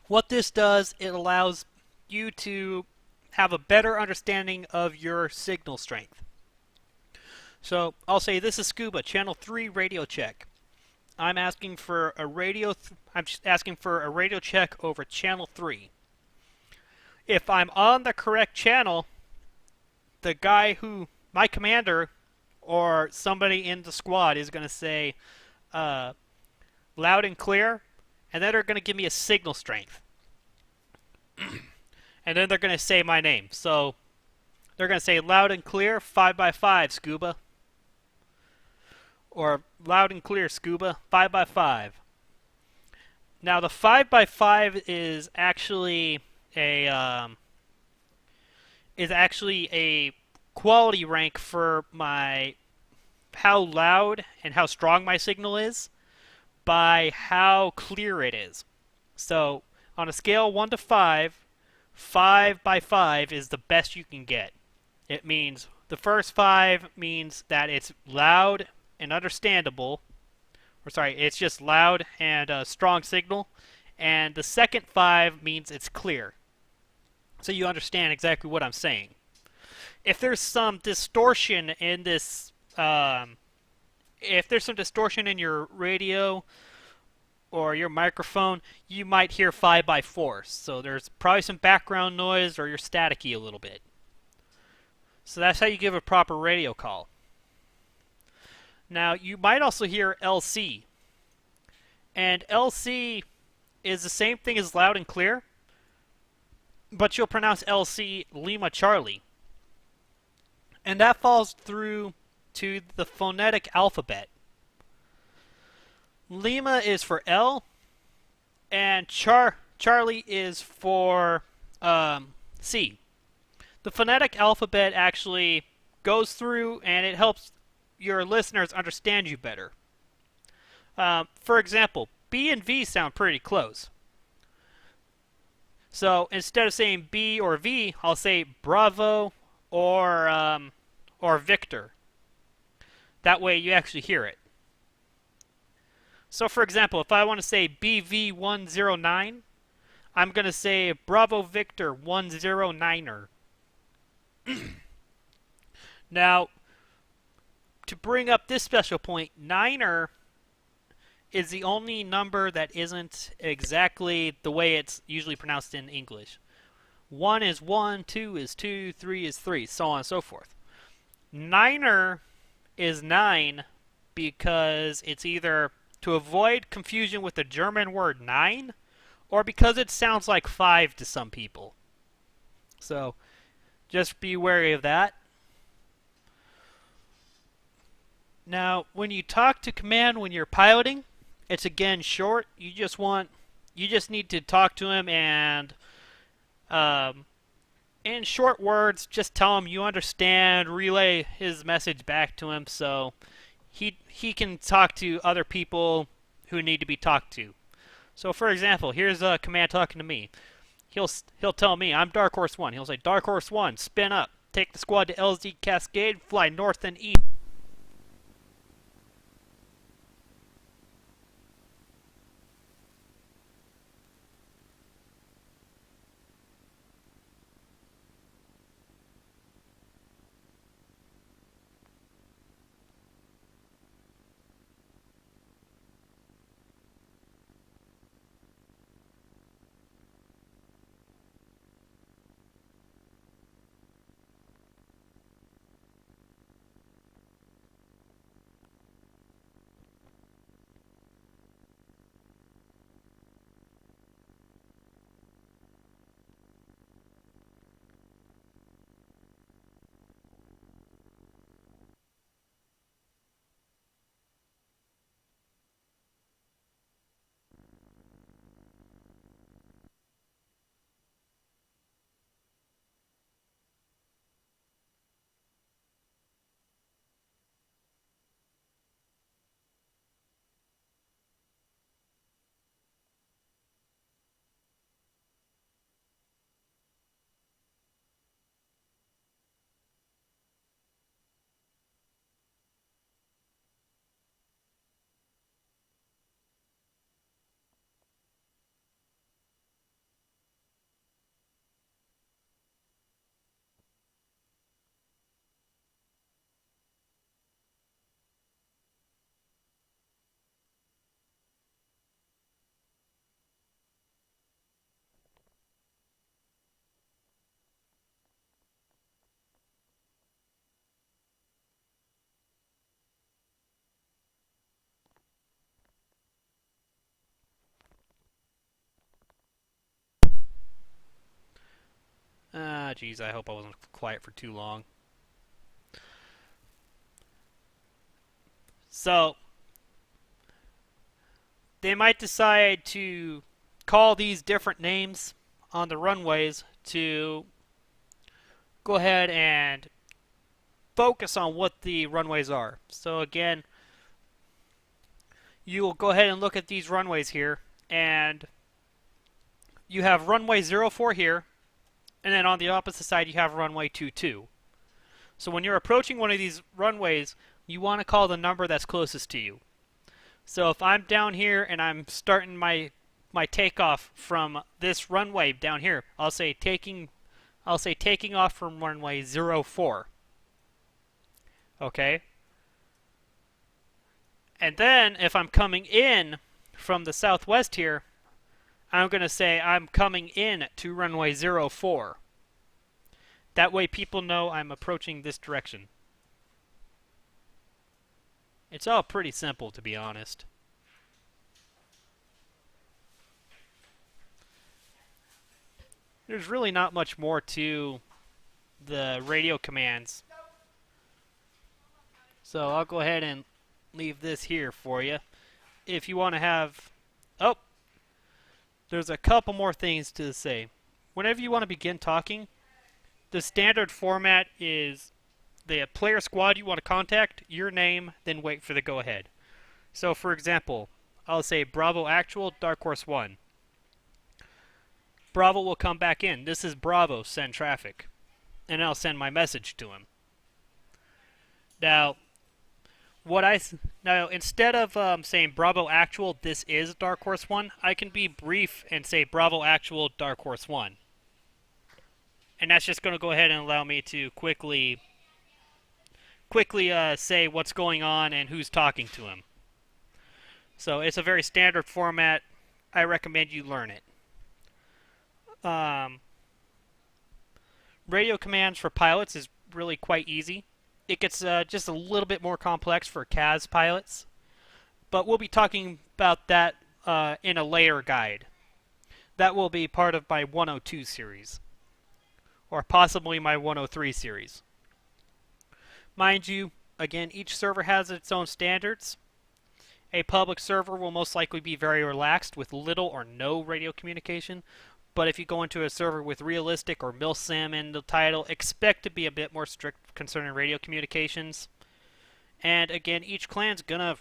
what this does, it allows you to have a better understanding of your signal strength. So I'll say this is Scuba, channel 3 radio check. I'm just asking for a radio check over channel 3. If I'm on the correct channel, the guy my commander or somebody in the squad is going to say loud and clear, and then they're going to give me a signal strength. And then they're going to say my name. So they're going to say loud and clear 5x5 Scuba. Or loud and clear Scuba 5x5. Now the 5x5 is actually a quality rank for how loud and how strong my signal is by how clear it is. So on a scale 1 to 5, 5x5 is the best you can get. It means the first 5 means that it's loud and understandable. It's just loud and strong signal. And the second 5 means it's clear. So you understand exactly what I'm saying. If there's some distortion in this, if there's some distortion in your radio or your microphone, you might hear 5x4. So there's probably some background noise or you're staticky a little bit. So that's how you give a proper radio call. Now, you might also hear LC. And LC is the same thing as loud and clear, but you'll pronounce LC Lima Charlie. And that falls through to the phonetic alphabet. Lima is for L, and Charlie is for C. The phonetic alphabet actually goes through and it helps your listeners understand you better. For example, B and V sound pretty close. So instead of saying B or V, I'll say Bravo, or Victor. That way you actually hear it. So for example, if I want to say BV109, I'm going to say Bravo Victor 109er. Now, to bring up this special point, Niner is the only number that isn't exactly the way it's usually pronounced in English. 1 is 1, 2 is 2, 3 is 3, so on and so forth. Niner is 9 because it's either to avoid confusion with the German word nine, or because it sounds like 5 to some people. So, just be wary of that. Now, when you talk to command when you're piloting, it's again short. You just need to talk to him and, in short words, just tell him you understand, relay his message back to him so he can talk to other people who need to be talked to. So, for example, here's a command talking to me. He'll tell me, I'm Dark Horse 1. He'll say, Dark Horse 1, spin up. Take the squad to LZ Cascade, fly north and east. Geez, I hope I wasn't quiet for too long. So, they might decide to call these different names on the runways to go ahead and focus on what the runways are. So again, you will go ahead and look at these runways here, and you have runway 04 here, and then on the opposite side you have runway 22. So when you're approaching one of these runways, you want to call the number that's closest to you. So if I'm down here and I'm starting my takeoff from this runway down here, I'll say taking off from runway 04. Okay? And then if I'm coming in from the southwest here, I'm going to say I'm coming in to runway 04. That way people know I'm approaching this direction. It's all pretty simple, to be honest. There's really not much more to the radio commands. So I'll go ahead and leave this here for you. If you want to have... Oh! There's a couple more things to say. Whenever you want to begin talking, the standard format is the player squad you want to contact, your name, then wait for the go-ahead. So, for example, I'll say Bravo Actual, Dark Horse 1. Bravo will come back in. This is Bravo, send traffic. and I'll send my message to him. Now, now instead of saying Bravo Actual, this is Dark Horse 1, I can be brief and say Bravo Actual, Dark Horse 1. And that's just going to go ahead and allow me to quickly say what's going on and who's talking to him. So it's a very standard format. I recommend you learn it. Radio commands for pilots is really quite easy. It gets just a little bit more complex for CAS pilots, but we'll be talking about that in a later guide. That will be part of my 102 series, or possibly my 103 series. Mind you, again, each server has its own standards. A public server will most likely be very relaxed with little or no radio communication, but if you go into a server with realistic or milsim in the title, expect to be a bit more strict concerning radio communications. And again, each clan's gonna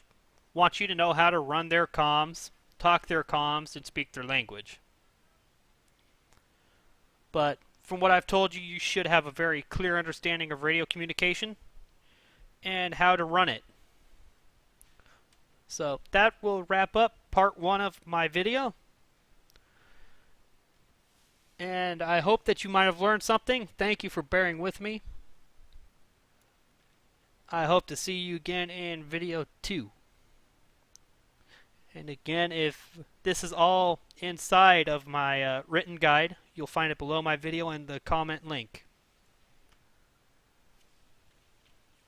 want you to know how to run their comms, talk their comms, and speak their language. But from what I've told you, you should have a very clear understanding of radio communication and how to run it. So that will wrap up part 1 of my video. And I hope that you might have learned something. Thank you for bearing with me. I hope to see you again in video 2. And again, if this is all inside of my written guide, you'll find it below my video in the comment link.